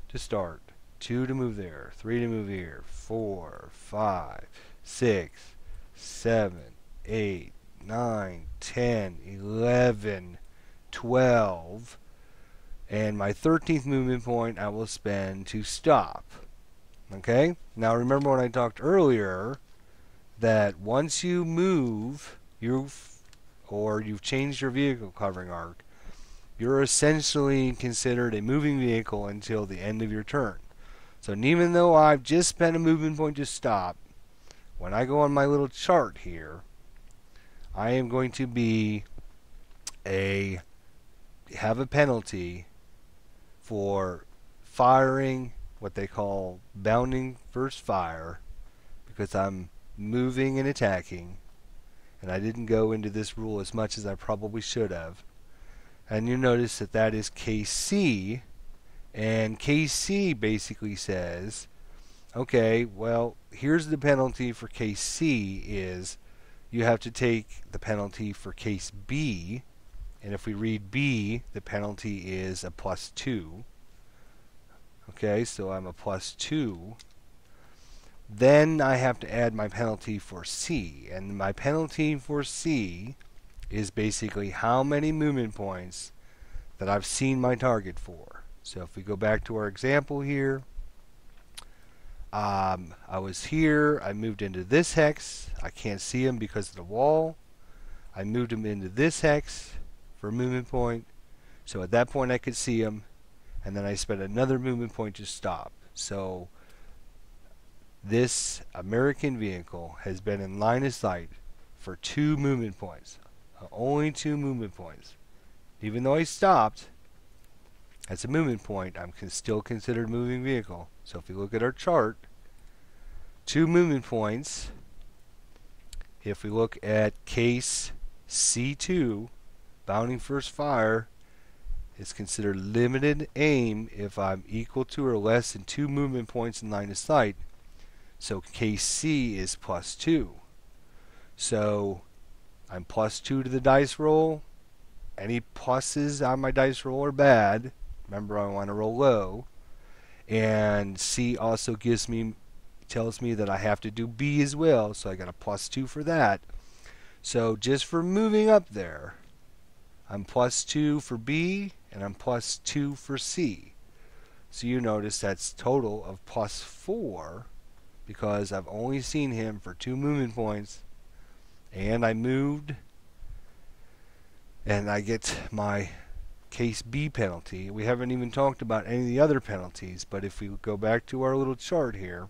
to start, 2 to move there, 3 to move here, 4, 5, 6, 7, 8, 9, 10, 11, 12, and my 13th movement point I will spend to stop. Okay? Now remember when I talked earlier that once you move, you've changed your vehicle covering arc, you're essentially considered a moving vehicle until the end of your turn. So even though I've just spent a movement point to stop, when I go on my little chart here, I am going to have a penalty for firing what they call bounding first fire, because I'm moving and attacking, and I didn't go into this rule as much as I probably should have. And you notice that that is KC, and KC basically says, okay, well, here's the penalty for KC is you have to take the penalty for case B, and if we read B, the penalty is a +2. Okay, so I'm a +2. Then I have to add my penalty for C, and my penalty for C is basically how many movement points that I've seen my target for. So if we go back to our example here, I was here, I moved into this hex, I can't see him because of the wall. I moved him into this hex for a movement point, so at that point I could see him, and then I spent another movement point to stop. So this American vehicle has been in line of sight for 2 movement points. Only 2 movement points. Even though I stopped, that's a movement point. I'm still considered a moving vehicle. So if you look at our chart, 2 movement points. If we look at case C2, bounding first fire, is considered limited aim if I'm equal to or less than 2 movement points in line of sight. So case C is +2. So I'm +2 to the dice roll. Any pluses on my dice roll are bad. Remember, I want to roll low. And C also tells me that I have to do B as well, so I got a +2 for that. So just for moving up there, I'm +2 for B and I'm +2 for C. So you notice that's total of +4 because I've only seen him for 2 movement points, and I moved, and I get my case B penalty. We haven't even talked about any of the other penalties, but if we go back to our little chart here,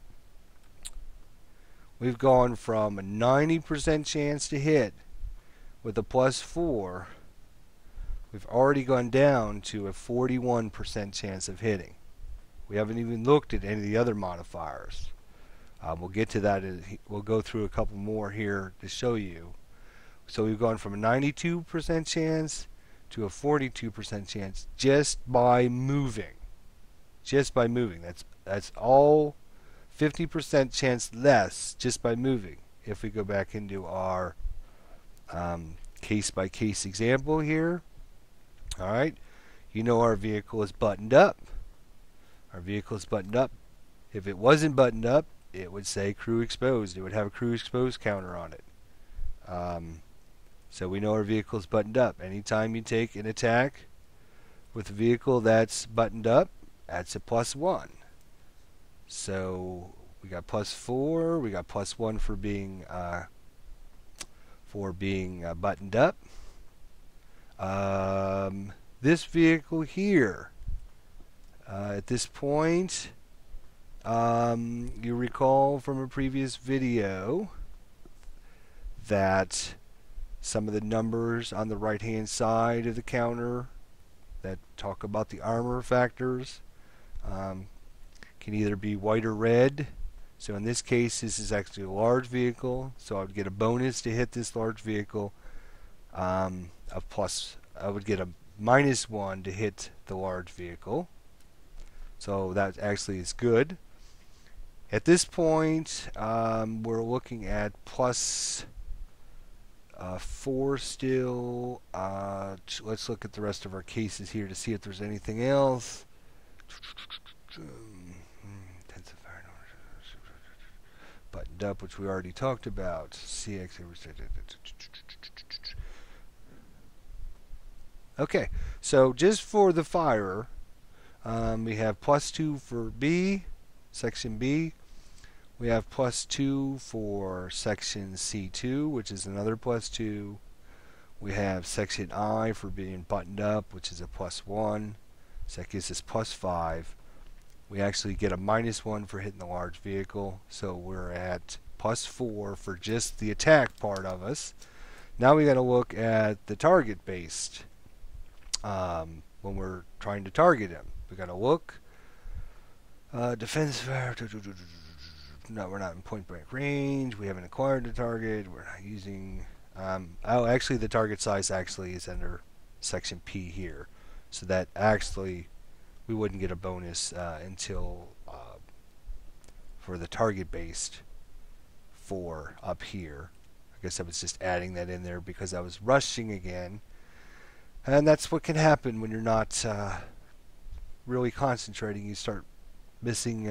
we've gone from a 90% chance to hit with a +4. We've already gone down to a 41% chance of hitting. We haven't even looked at any of the other modifiers. We'll get to that. We'll go through a couple more here to show you. So we've gone from a 92% chance to a 42% chance just by moving. Just by moving. That's all 50% chance less just by moving. If we go back into our case-by-case example here, all right, you know our vehicle is buttoned up. Our vehicle is buttoned up. If it wasn't buttoned up, it would say crew exposed. It would have a crew exposed counter on it. So we know our vehicle is buttoned up. Anytime you take an attack with a vehicle that's buttoned up, that's a +1. So we got +4. We got +1 for being buttoned up. This vehicle here, at this point, you recall from a previous video that some of the numbers on the right hand side of the counter that talk about the armor factors can either be white or red. So in this case, this is actually a large vehicle, so I would get a bonus to hit this large vehicle. I would get a -1 to hit the large vehicle. So that actually is good. At this point, we're looking at +4 still. Let's look at the rest of our cases here to see if there's anything else. Buttoned up, which we already talked about. CX. Okay, so just for the fire, we have +2 for B, section B. We have +2 for section C2, which is another +2. We have section I for being buttoned up, which is a +1. So that gives us +5. We actually get a -1 for hitting the large vehicle. So we're at +4 for just the attack part of us. Now we got to look at the target based when we're trying to target him. We got to look. Defense fire. No, we're not in point blank range. We haven't acquired the target. We're not using. Actually, the target size actually is under section P here. So that actually we wouldn't get a bonus until for the target based for up here. guess I was just adding that in there because I was rushing again. And that's what can happen when you're not really concentrating. You start missing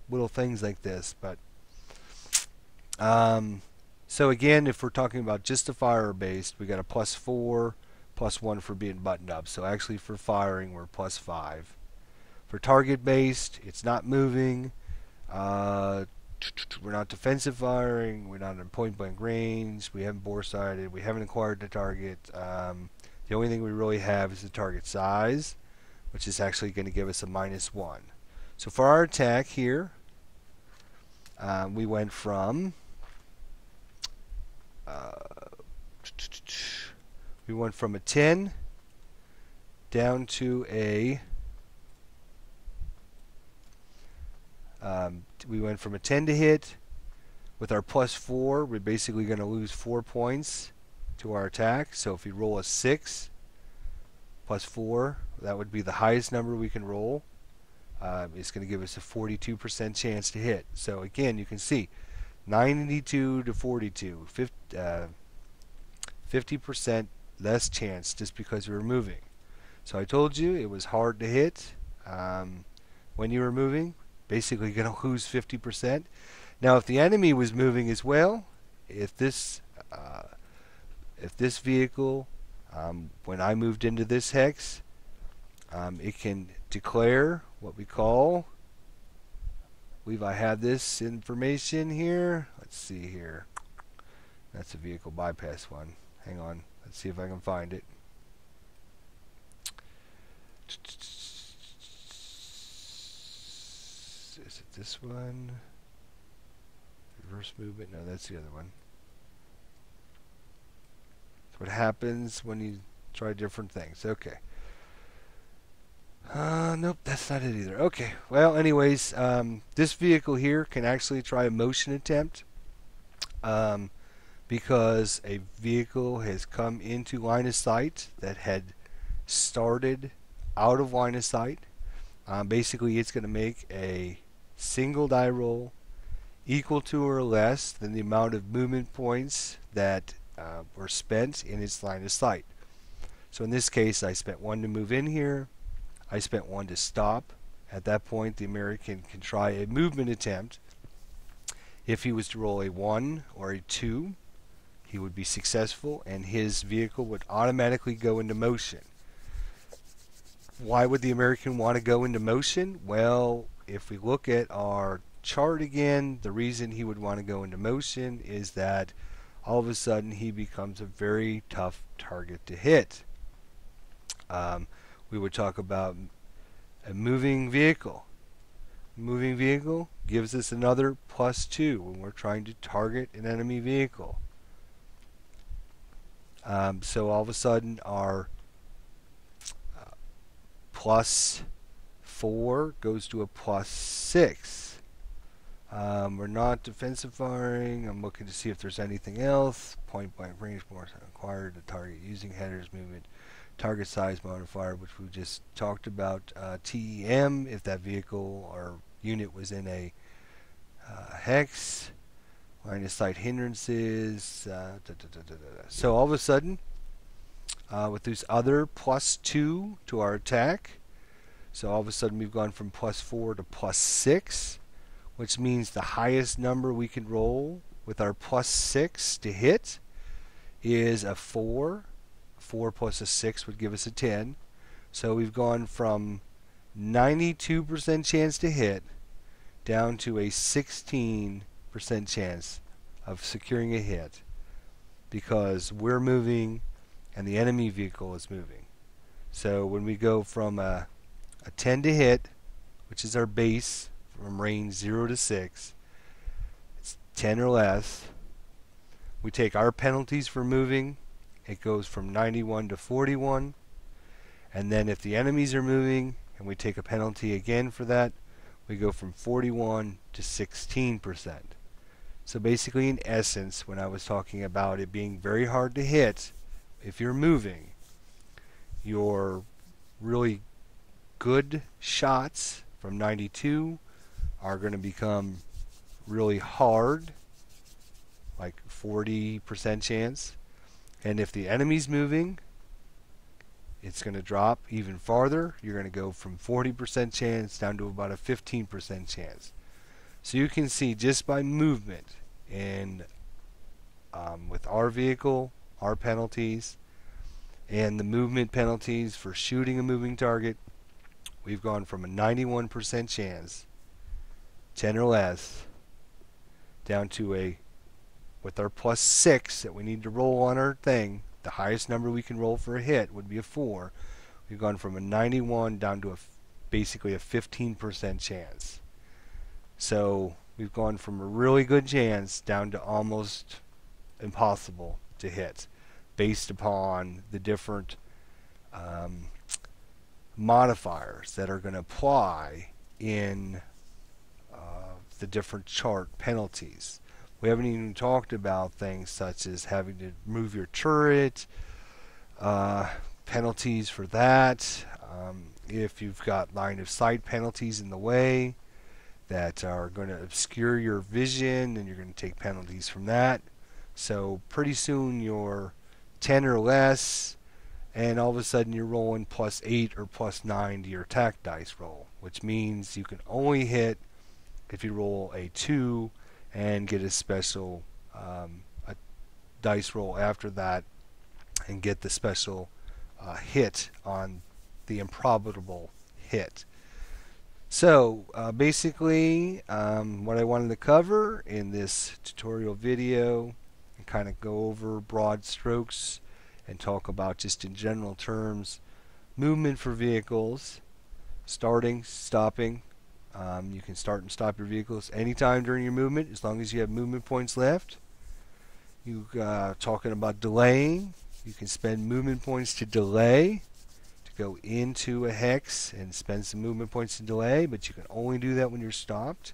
little things like this. But so again, if we're talking about just the fire based, we got a +4, +1 for being buttoned up. So actually for firing, we're +5. For target based, it's not moving. We're not defensive firing. We're not in point blank range. We haven't bore sighted. We haven't acquired the target. The only thing we really have is the target size, which is actually going to give us a -1. So for our attack here, we went from a 10 down to a we went from a 10 to hit. With our +4, we're basically going to lose 4 points to our attack. So if we roll a 6 +4, that would be the highest number we can roll. It's going to give us a 42% chance to hit. So again, you can see 92 to 42, 50% less chance just because we were moving. So I told you it was hard to hit when you were moving. Basically going to lose 50%. Now if the enemy was moving as well, if this vehicle, when I moved into this hex, it can declare what we call, I believe I have this information here. Let's see here. That's a vehicle bypass one. Hang on. Let's see if I can find it. Is it this one? Reverse movement? No, that's the other one. That's what happens when you try different things. Okay. Nope, that's not it either. Okay. Well, anyways, this vehicle here can actually try a motion attempt because a vehicle has come into line of sight that had started out of line of sight. Basically, it's going to make a single die roll equal to or less than the amount of movement points that were spent in its line of sight. So in this case, I spent 1 to move in here. I spent 1 to stop. At that point, the American can try a movement attempt. If he was to roll a 1 or a 2, he would be successful and his vehicle would automatically go into motion. Why would the American want to go into motion? Well, if we look at our chart again, the reason he would want to go into motion is that all of a sudden he becomes a very tough target to hit. We would talk about a moving vehicle. Moving vehicle gives us another +2 when we're trying to target an enemy vehicle. So all of a sudden our +4 goes to a +6. We're not defensive firing. I'm looking to see if there's anything else. Point blank range more acquired the target using headers movement. Target size modifier, which we just talked about. TEM, if that vehicle or unit was in a hex. Line of sight hindrances. So all of a sudden, with this other +2 to our attack, so all of a sudden we've gone from +4 to +6, which means the highest number we can roll with our +6 to hit is a 4. 4 plus a 6 would give us a 10. So we've gone from 92% chance to hit down to a 16% chance of securing a hit because we're moving and the enemy vehicle is moving. So when we go from a 10 to hit, which is our base from range 0 to 6, it's 10 or less. We take our penalties for moving. It goes from 91 to 41. And then if the enemies are moving and we take a penalty again for that, we go from 41 to 16%. So basically, in essence, when I was talking about it being very hard to hit, if you're moving, your really good shots from 92 are going to become really hard like 40% chance. And if the enemy's moving, it's going to drop even farther. You're going to go from 40% chance down to about a 15% chance. So you can see just by movement and with our vehicle, our penalties, and the movement penalties for shooting a moving target, we've gone from a 91% chance, 10 or less, down to a, with our +6 that we need to roll on our thing, the highest number we can roll for a hit would be a 4. We've gone from a 91 down to basically a 15% chance. So we've gone from a really good chance down to almost impossible to hit, based upon the different modifiers that are going to apply in the different chart penalties. We haven't even talked about things such as having to move your turret, penalties for that. If you've got line of sight penalties in the way that are going to obscure your vision, and you're going to take penalties from that. So pretty soon you're 10 or less, and all of a sudden you're rolling +8 or +9 to your attack dice roll, which means you can only hit if you roll a 2 and get a special a dice roll after that and get the special hit on the improbable hit. So basically what I wanted to cover in this tutorial video and kind of go over broad strokes and talk about just in general terms movement for vehicles, starting, stopping. You can start and stop your vehicles anytime during your movement as long as you have movement points left. You talking about delaying, you can spend movement points to delay, to go into a hex and spend some movement points to delay, but you can only do that when you're stopped.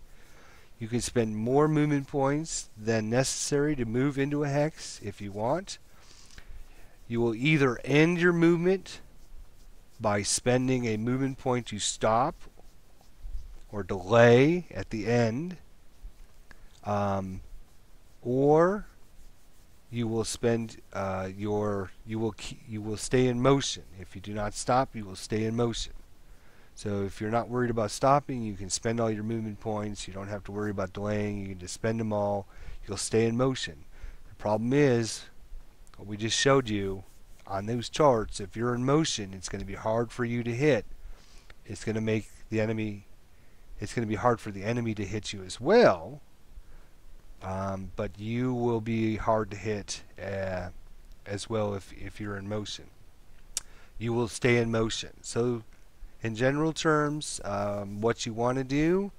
You can spend more movement points than necessary to move into a hex if you want. You will either end your movement by spending a movement point to stop or delay at the end, or you will spend you will stay in motion. If you do not stop, you will stay in motion. So if you're not worried about stopping, you can spend all your movement points. You don't have to worry about delaying. You can just spend them all. You'll stay in motion. The problem is, what we just showed you on those charts, if you're in motion, it's going to be hard for you to hit. It's going to make the enemy, it's going to be hard for the enemy to hit you as well, but you will be hard to hit as well if you're in motion. You will stay in motion. So in general terms, what you want to do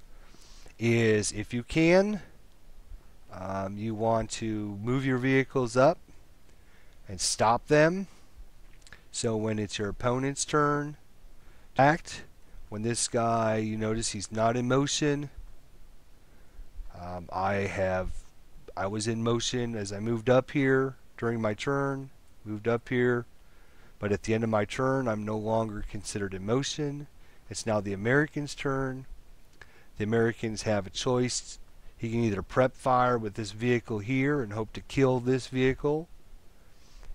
is, if you can, you want to move your vehicles up and stop them. So when it's your opponent's turn, act. When this guy, you notice he's not in motion. I was in motion as I moved up here during my turn, moved up here, but at the end of my turn I'm no longer considered in motion. It's now the American's turn. The Americans have a choice. He can either prep fire with this vehicle here and hope to kill this vehicle.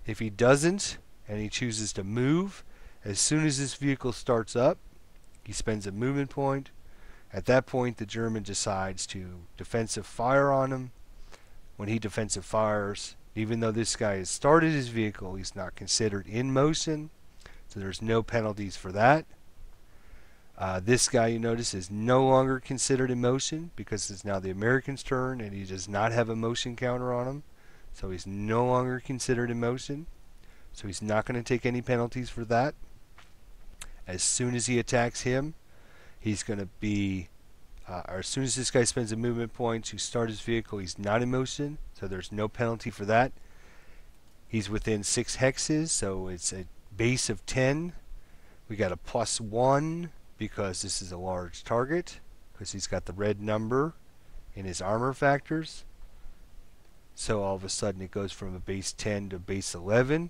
If he doesn't and he chooses to move, as soon as this vehicle starts up, he spends a movement point. At that point, the German decides to defensive fire on him. When he defensive fires, even though this guy has started his vehicle, he's not considered in motion, so there's no penalties for that. This guy, you notice, is no longer considered in motion because it's now the American's turn and he does not have a motion counter on him, so he's no longer considered in motion, so he's not going to take any penalties for that. As soon as he attacks him, he's going to be, or as soon as this guy spends a movement point to start his vehicle, he's not in motion, so there's no penalty for that. He's within 6 hexes, so it's a base of 10. We got a +1 because this is a large target, because he's got the red number in his armor factors. So all of a sudden it goes from a base 10 to base 11.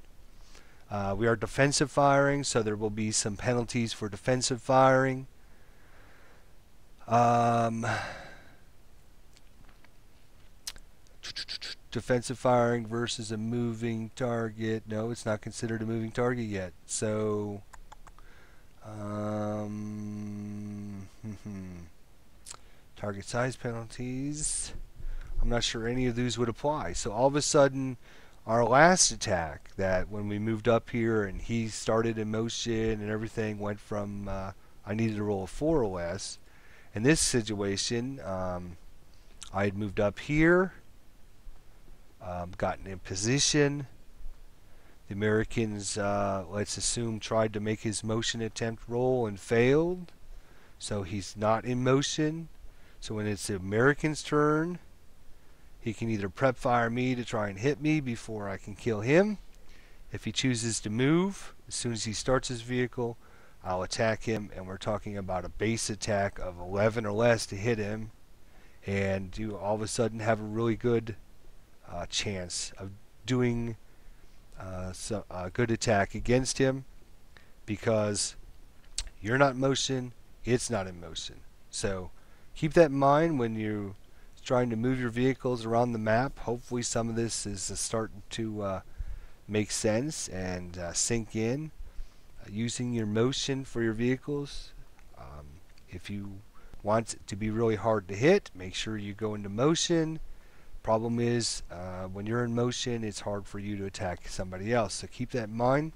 We are defensive firing, so there will be some penalties for defensive firing. defensive firing versus a moving target. No, it's not considered a moving target yet. So, target size penalties. I'm not sure any of these would apply. So all of a sudden, our last attack, that when we moved up here and he started in motion and everything went from, I needed to roll a 4 or less. In this situation, I had moved up here, gotten in position. The Americans, let's assume, tried to make his motion attempt roll and failed. So he's not in motion. So when it's the American's turn, he can either prep fire me to try and hit me before I can kill him. If he chooses to move, as soon as he starts his vehicle, I'll attack him, and we're talking about a base attack of 11 or less to hit him, and you all of a sudden have a really good chance of doing a good attack against him, because you're not in motion, it's not in motion. So keep that in mind when you're trying to move your vehicles around the map. Hopefully some of this is starting to make sense and sink in. Using your motion for your vehicles. If you want it to be really hard to hit, make sure you go into motion. Problem is, when you're in motion, it's hard for you to attack somebody else. So keep that in mind.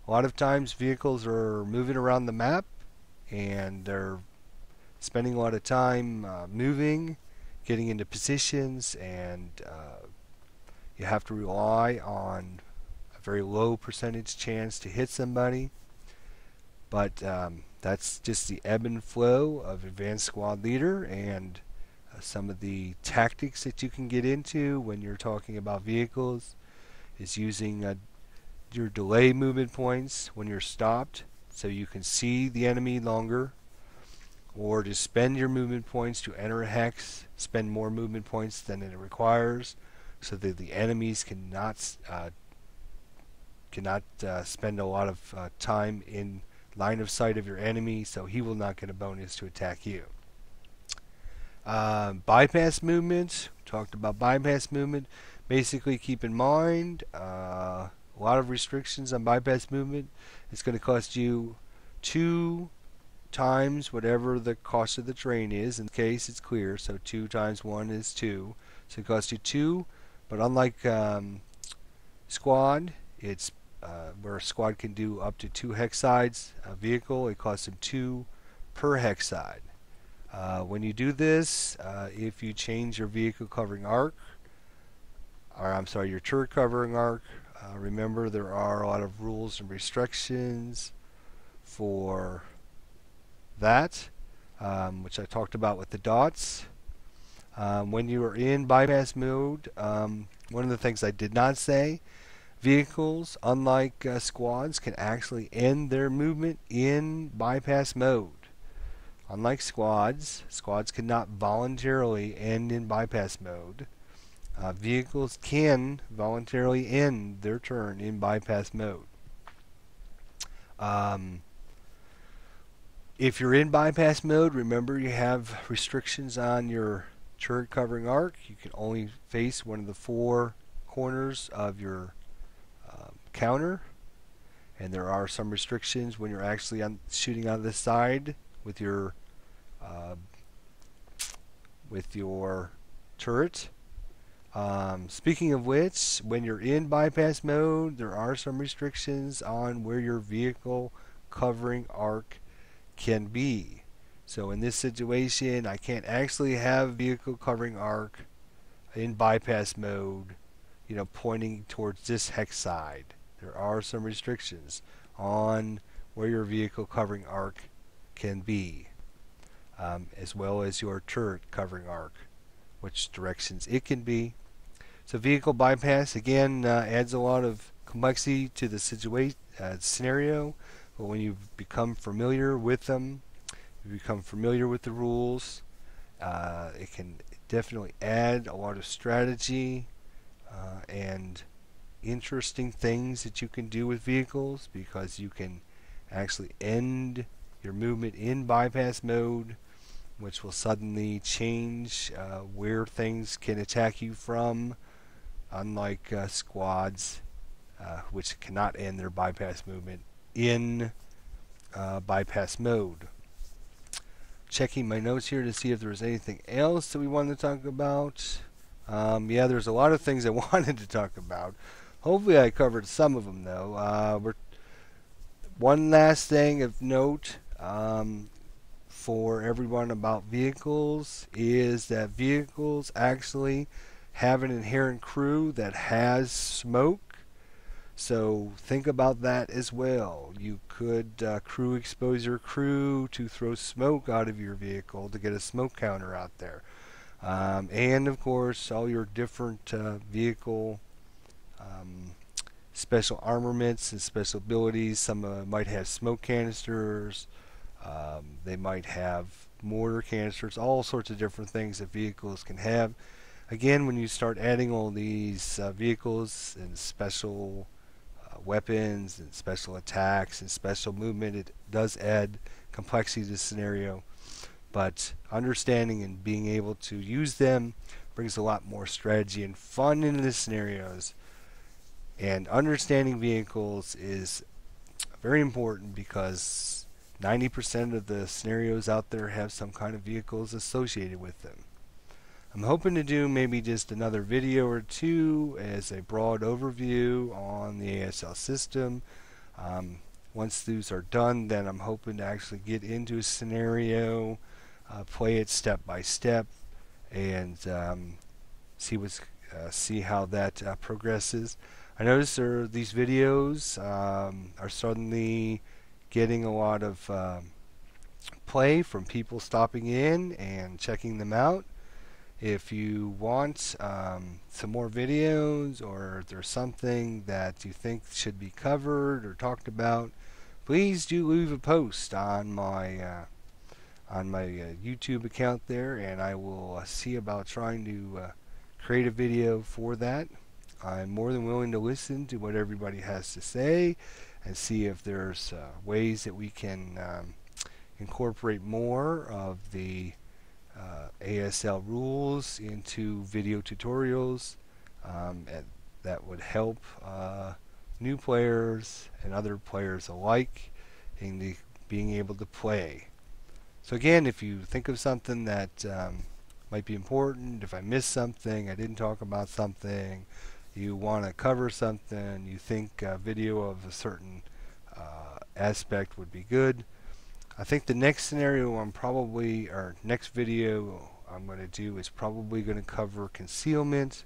A lot of times vehicles are moving around the map and they're spending a lot of time moving, getting into positions, and you have to rely on a very low percentage chance to hit somebody. But that's just the ebb and flow of Advanced Squad Leader, and some of the tactics that you can get into when you're talking about vehicles is using your delay movement points when you're stopped so you can see the enemy longer, or to spend your movement points to enter a hex, spend more movement points than it requires so that the enemies cannot spend a lot of time in line of sight of your enemy, so he will not get a bonus to attack you. Bypass movement. We talked about bypass movement. Basically, keep in mind a lot of restrictions on bypass movement. It's going to cost you 2 times whatever the cost of the terrain is. In this case, it's clear, so 2 times 1 is 2. So it costs you 2, but unlike squad, it's where a squad can do up to 2 hex sides a vehicle, it costs them 2 per hex side. When you do this, if you change your vehicle covering arc, or I'm sorry, your turret covering arc, remember there are a lot of rules and restrictions for that, which I talked about with the dots. When you are in bypass mode, one of the things I did not say, vehicles, unlike squads, can actually end their movement in bypass mode. Unlike squads cannot voluntarily end in bypass mode. Vehicles can voluntarily end their turn in bypass mode. If you're in bypass mode, remember you have restrictions on your turret covering arc. You can only face one of the 4 corners of your counter, and there are some restrictions when you're actually shooting on the side with your turret. Speaking of which, when you're in bypass mode, there are some restrictions on where your vehicle covering arc can be. So in this situation, I can't actually have vehicle covering arc in bypass mode, pointing towards this hex side. There are some restrictions on where your vehicle covering arc can be, as well as your turret covering arc, which directions it can be. So vehicle bypass, again, adds a lot of complexity to the scenario, but when you become familiar with them, you become familiar with the rules, it can definitely add a lot of strategy and interesting things that you can do with vehicles, because you can actually end your movement in bypass mode, which will suddenly change where things can attack you from, unlike squads, which cannot end their bypass movement in bypass mode. Checking my notes here to see if there was anything else that we wanted to talk about. Yeah, there's a lot of things I wanted to talk about. Hopefully I covered some of them, though. One last thing of note for everyone about vehicles is that vehicles actually have an inherent crew that has smoke. So think about that as well. You could crew expose your crew to throw smoke out of your vehicle to get a smoke counter out there. And of course, all your different vehicle special armaments and special abilities. Some might have smoke canisters. They might have mortar canisters. All sorts of different things that vehicles can have. Again, when you start adding all these vehicles and special weapons and special attacks and special movement, it does add complexity to the scenario. But understanding and being able to use them brings a lot more strategy and fun into the scenarios. And understanding vehicles is very important because 90% of the scenarios out there have some kind of vehicles associated with them. I'm hoping to do maybe just another video or two as a broad overview on the ASL system. Once those are done, then I'm hoping to actually get into a scenario, play it step by step, and see how that progresses. I notice these videos are suddenly getting a lot of play from people stopping in and checking them out. If you want some more videos, or if there's something that you think should be covered or talked about, please do leave a post on my YouTube account there, and I will see about trying to create a video for that. I'm more than willing to listen to what everybody has to say and see if there's ways that we can incorporate more of the ASL rules into video tutorials, and that would help new players and other players alike in being able to play. So again, if you think of something that might be important, if I missed something, I didn't talk about something, you want to cover something, you think a video of a certain aspect would be good, I think the next scenario next video I'm going to do is probably going to cover concealment,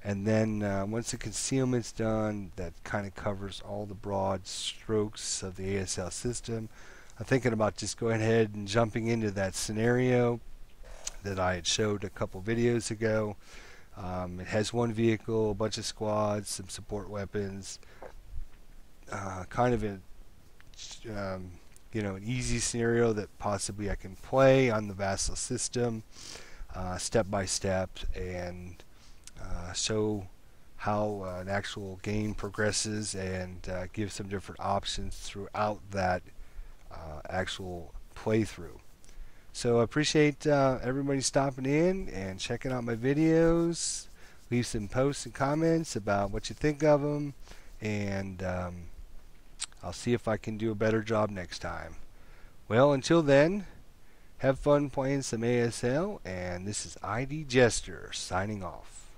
and then once the concealment's done, that kind of covers all the broad strokes of the ASL system. I'm thinking about just going ahead and jumping into that scenario that I had showed a couple videos ago. It has one vehicle, a bunch of squads, some support weapons, kind of an easy scenario that possibly I can play on the Vassal system step by step, and show how an actual game progresses, and give some different options throughout that actual playthrough. So I appreciate everybody stopping in and checking out my videos. Leave some posts and comments about what you think of them, and I'll see if I can do a better job next time. Well, until then, have fun playing some ASL, and this is ID Jester signing off.